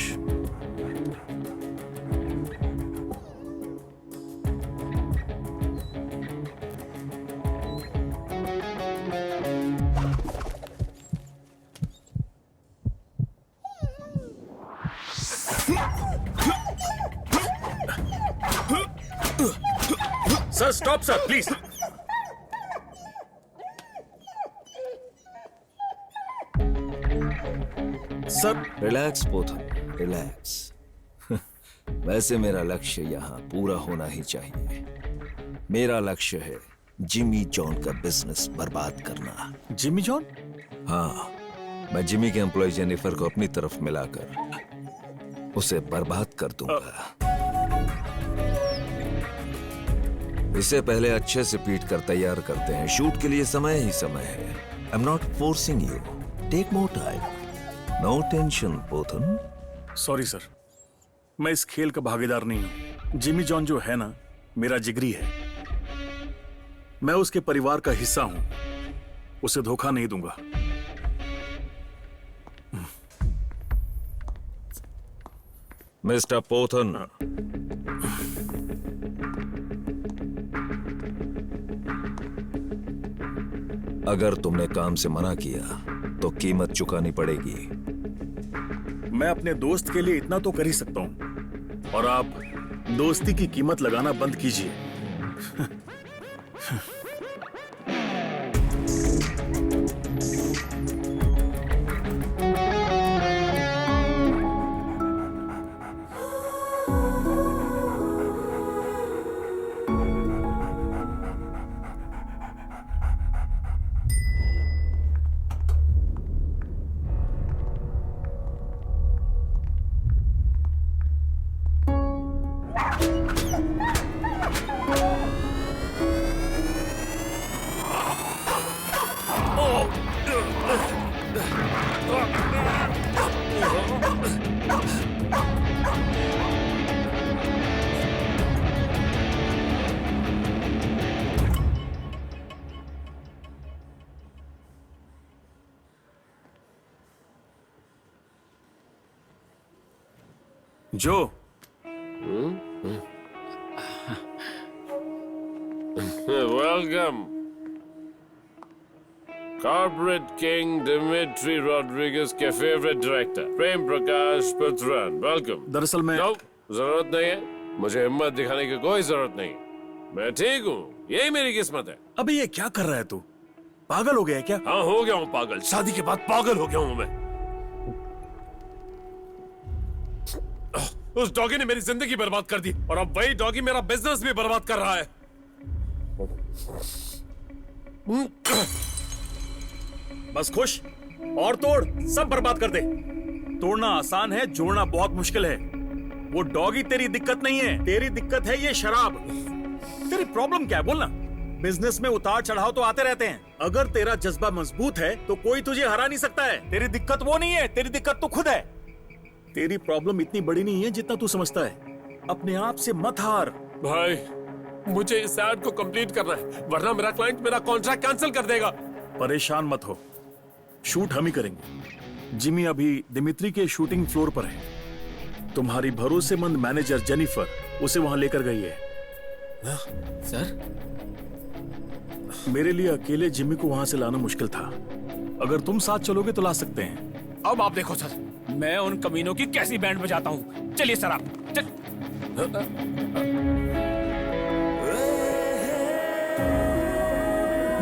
Sir, stop, sir, please. Sir relax Pothan, relax. वैसे मेरा लक्ष्य यहाँ पूरा होना ही चाहिए। मेरा लक्ष्य है जिमी जॉन का बिजनेस बर्बाद करना। Jimmy John? हाँ, मैं जिमी के एम्प्लॉय जेनिफर को अपनी तरफ मिलाकर उसे बर्बाद कर दूंगा। इसे पहले अच्छे से पीट कर तैयार करते हैं। शूट के लिए समय ही समय है। I am not forcing you, take more time. No tension Pothan. Sorry sir, मैं इस खेल का भागीदार नहीं हूं। जिमी जॉन जो है ना, मेरा जिगरी है। मैं उसके परिवार का हिस्सा हूं। उसे धोखा नहीं दूंगा। मिस्टर पोथन, अगर तुमने काम से मना किया तो कीमत चुकानी पड़ेगी। मैं अपने दोस्त के लिए इतना तो कर ही सकता हूं, और आप दोस्ती की कीमत लगाना बंद कीजिए। जो welcome corporate king Dimitri Rodriguez के favourite director Prem Prakash Puthran. Welcome. दरअसल मैं जरूरत नहीं है, मुझे हिम्मत दिखाने की कोई जरूरत नहीं। मैं ठीक हूँ, यही मेरी किस्मत है। अबे ये क्या कर रहा है तू? पागल हो गया है क्या? हाँ हो गया हूँ पागल, शादी के बाद पागल हो गया हूँ मैं। उस डॉगी ने मेरी जिंदगी बर्बाद कर दी और अब वही डॉगी मेरा बिजनेस भी बर्बाद कर रहा है। बस खुश और तोड़, सब बर्बाद कर दे। तोड़ना आसान है, जोड़ना बहुत मुश्किल है। वो डॉगी तेरी दिक्कत नहीं है, तेरी दिक्कत है ये शराब। तेरी प्रॉब्लम क्या है बोलना? बिजनेस में उतार चढ़ाव तो आते रहते हैं। अगर तेरा जज्बा मजबूत है तो कोई तुझे हरा नहीं सकता है। तेरी दिक्कत वो नहीं है, तेरी दिक्कत तो खुद है। तेरी प्रॉब्लम इतनी बड़ी नहीं है जितना तू समझता है। अपने आप से मत हार। भाई मुझे इस एड को कंप्लीट करना है, वरना मेरा क्लाइंट मेरा कॉन्ट्रैक्ट कैंसिल कर देगा। परेशान मत हो, शूट हम ही करेंगे। जिमी अभी दिमित्री के शूटिंग फ्लोर पर है। तुम्हारी भरोसेमंद मैनेजर जेनिफर उसे वहां लेकर गई है। सर मेरे लिए अकेले जिमी को वहां से लाना मुश्किल था। अगर तुम साथ चलोगे तो ला सकते हैं। अब आप देखो सर, मैं उन कमीनों की कैसी बैंड बजाता हूँ। चलिए सर आप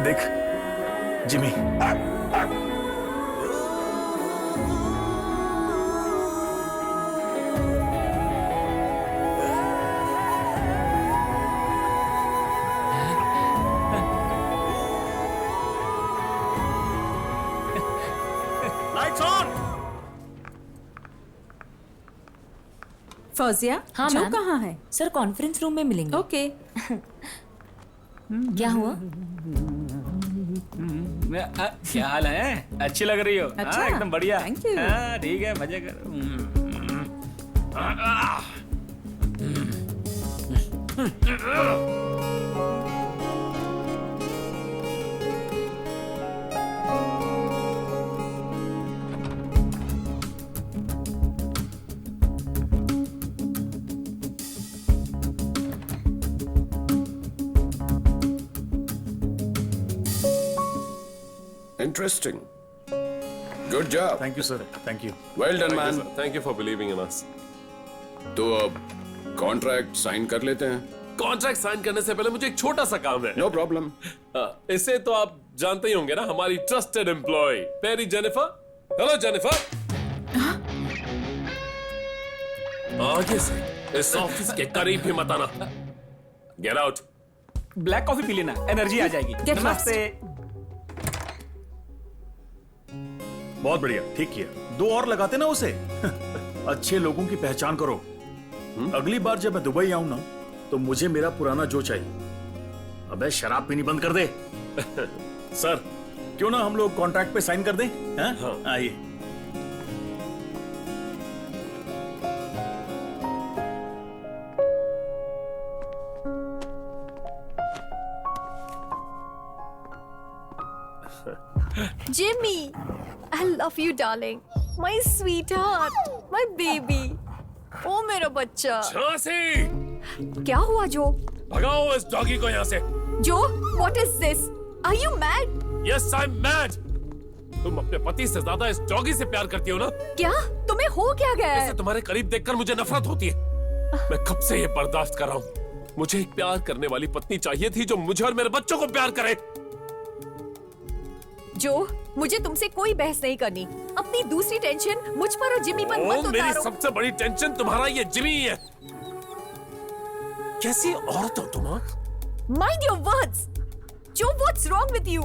देख जिमी, लाइट्स ऑन। फौजिया, हाँ जो मैम। कहाँ है? सर कॉन्फ्रेंस रूम में मिलेंगे। ओके। क्या हुआ? क्या हाल है? अच्छी लग रही हो। अच्छा, हाँ, एकदम बढ़िया। thank you। हाँ, ठीक है, मजे कर। Interesting. Good job. Thank you sir, thank you. Well done, man. Thank you for believing in us. तो अब कॉन्ट्रैक्ट साइन कर लेते हैं। कॉन्ट्रैक्ट साइन करने से पहले मुझे एक छोटा सा काम है। No problem. इसे तो आप जानते ही होंगे ना, हमारी trusted employee Perry Jennifer. Hello Jennifer. आगे से इस ऑफिस के करीब भी मत आना। Get out. ब्लैक कॉफी पी लेना, एनर्जी आ जाएगी। Get नमस्ते। बहुत बढ़िया, ठीक किया। दो और लगाते ना उसे। अच्छे लोगों की पहचान करो। अगली बार जब मैं दुबई आऊं ना तो मुझे मेरा पुराना जो चाहिए। अबे शराब पीनी बंद कर दे। सर क्यों ना हम लोग कॉन्ट्रैक्ट पे साइन कर दें? हाँ? आइए। Jimmy, I love you, darling. My sweetheart, my baby. ओ मेरा बच्चा। झांसी, क्या हुआ जो? भगाओ इस डॉगी को यहाँ से। जो, what is this? Are you mad? Yes, I'm mad. तुम अपने पति से ज्यादा इस डॉगी से प्यार करती हो ना? क्या? तुम्हें हो क्या गया है? इसे तुम्हारे करीब देखकर मुझे नफरत होती है। मैं कब से ये बर्दाश्त कर रहा हूँ। मुझे एक प्यार करने वाली पत्नी चाहिए थी जो मुझे और मेरे बच्चों को प्यार करे। जो, मुझे तुमसे कोई बहस नहीं करनी। अपनी दूसरी टेंशन मुझ पर और जिमी पर मत मेरी उतारो। सबसे बड़ी टेंशन तुम्हारा ये जिमी है। कैसी औरत हो तुम? Mind your words. जो, what's wrong with you?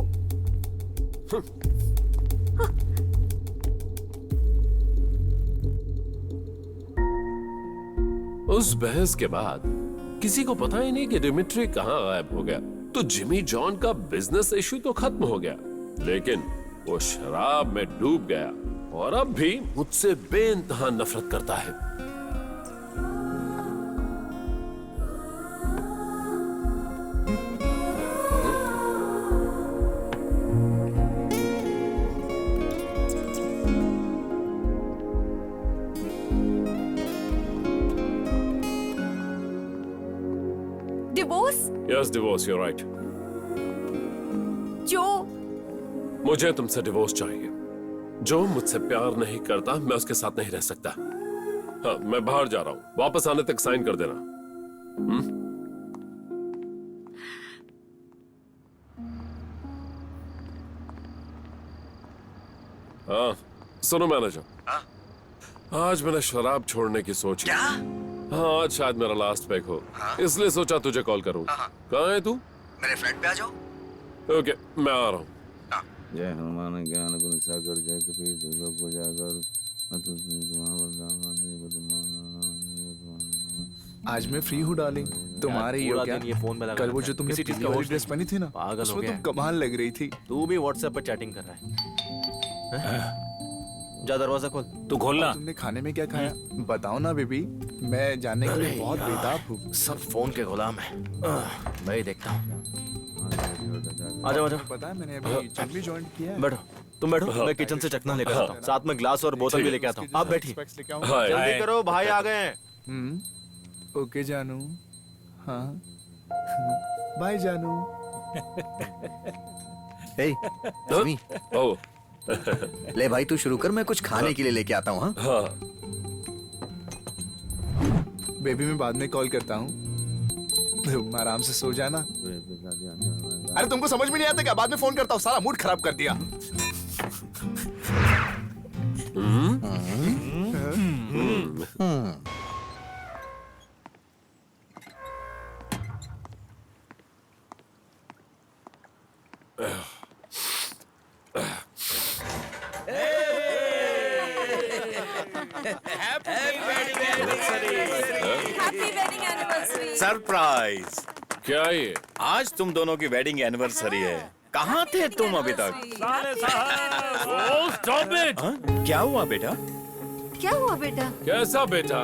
उस बहस के बाद किसी को पता ही नहीं कि डिमिट्री कहाँ गायब हो गया। तो जिमी जॉन का बिजनेस इशू तो खत्म हो गया, लेकिन वो शराब में डूब गया और अब भी मुझसे बेइंतहा नफरत करता है। Just divorce, you're right. जो मुझे तुमसे डिवोर्स चाहिए। जो मुझसे प्यार नहीं करता मैं उसके साथ नहीं रह सकता। हाँ, मैं बाहर जा रहा हूँ, वापस आने तक साइन कर देना। हाँ, सुनो मैनेजर, आज मैंने शराब छोड़ने की सोची। हाँ, आज शायद मेरा लास्ट पैक हो, इसलिए सोचा तुझे कॉल करूँ। कहाँ है तू? मेरे फ्लैट पे आ जाओ। ओके, मैं आ रहा हूँ। जय हनुमान ज्ञान गुण सागर जय कपीस दुर्गा पूजा कर। आज मैं फ्री हूँ डार्लिंग। तुम्हारे ही हो क्या? कल वो जो तुमने पीली वाली ड्रेस पहनी थी ना, उसमें तुम कमाल लग रही थी। तू भी व्हाट्सएप पर चैटिंग कर रहा है। जा दरवाजा खोल। तू खोलना। तुमने खाने में क्या खाया? बताओ ना बेबी, मैं जानने के लिए बहुत बेताब हूँ। सब फोन के गुलाम है। मैं ही देखता हूँ। आ जाओ, आ जाओ। पता है मैंने अभी जिम भी ज्वाइन किया है। बैठो, तुम बैठो। मैं किचन से चखना लेकर आता हूँ, साथ में ग्लास और बोतल भी लेके आता हूँ। आप बैठिए। जल्दी करो, भाई आ गए हैं। ओके जानू। हाँ बाय जानू। हे जिमी। ओह ले भाई तू शुरू कर, मैं कुछ खाने के लिए लेके आता हूँ। हाँ बेबी मैं बाद में कॉल करता हूँ, तुम आराम से सो जाना। अरे तुमको समझ में नहीं आता क्या? बाद में फोन करता हूँ, सारा मूड खराब कर दिया। सरप्राइज। क्या ये? आज तुम दोनों की वेडिंग एनिवर्सरी है। कहाँ थे तुम अभी तक? क्या हुआ बेटा? क्या हुआ बेटा? कैसा बेटा?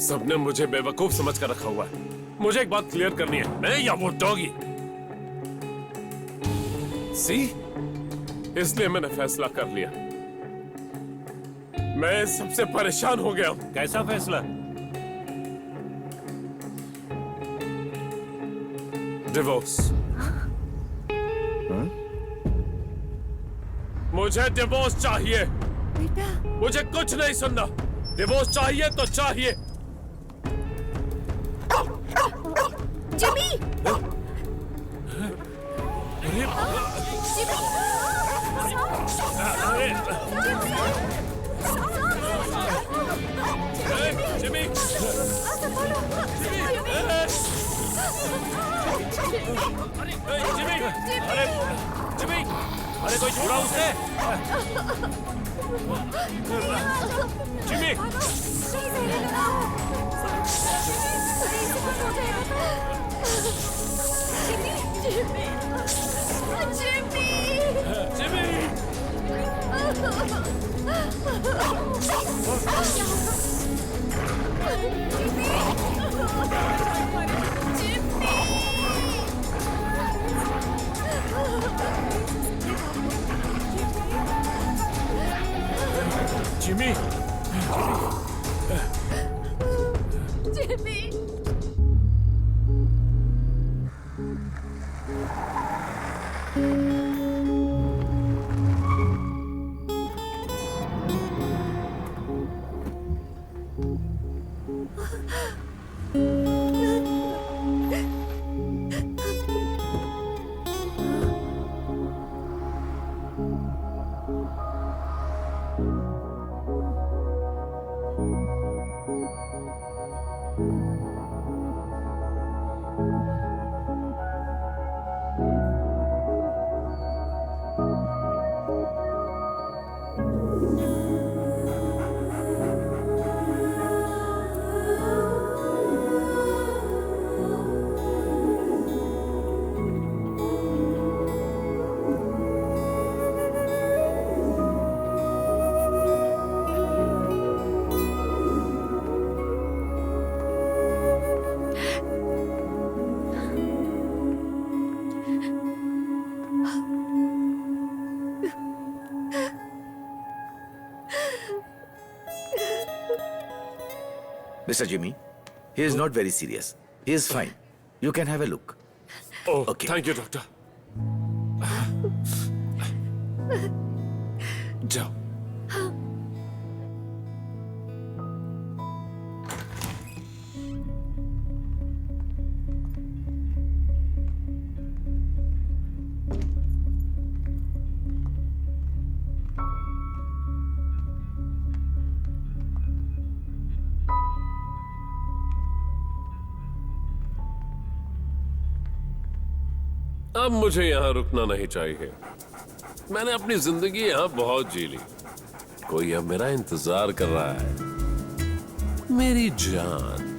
सबने मुझे बेवकूफ समझ कर रखा हुआ है। मुझे एक बात क्लियर करनी है, मैं या वो डॉगी? सी, इसलिए मैंने फैसला कर लिया। मैं सबसे परेशान हो गया हूं। कैसा फैसला? डिवोर्स। मुझे डिवोर्स चाहिए। बेटा मुझे कुछ नहीं सुनना। डिवोर्स चाहिए तो चाहिए। जिमी! जिमी! जिमी! अरे कोई छोड़ा उसे। Jimmy! Jimmy! Mr. Jimmy, he is not very serious. He is fine. You can have a look. Okay thank you doctor. जाओ। अब मुझे यहाँ रुकना नहीं चाहिए। मैंने अपनी जिंदगी यहाँ बहुत जी ली। कोई अब मेरा इंतजार कर रहा है। मेरी जान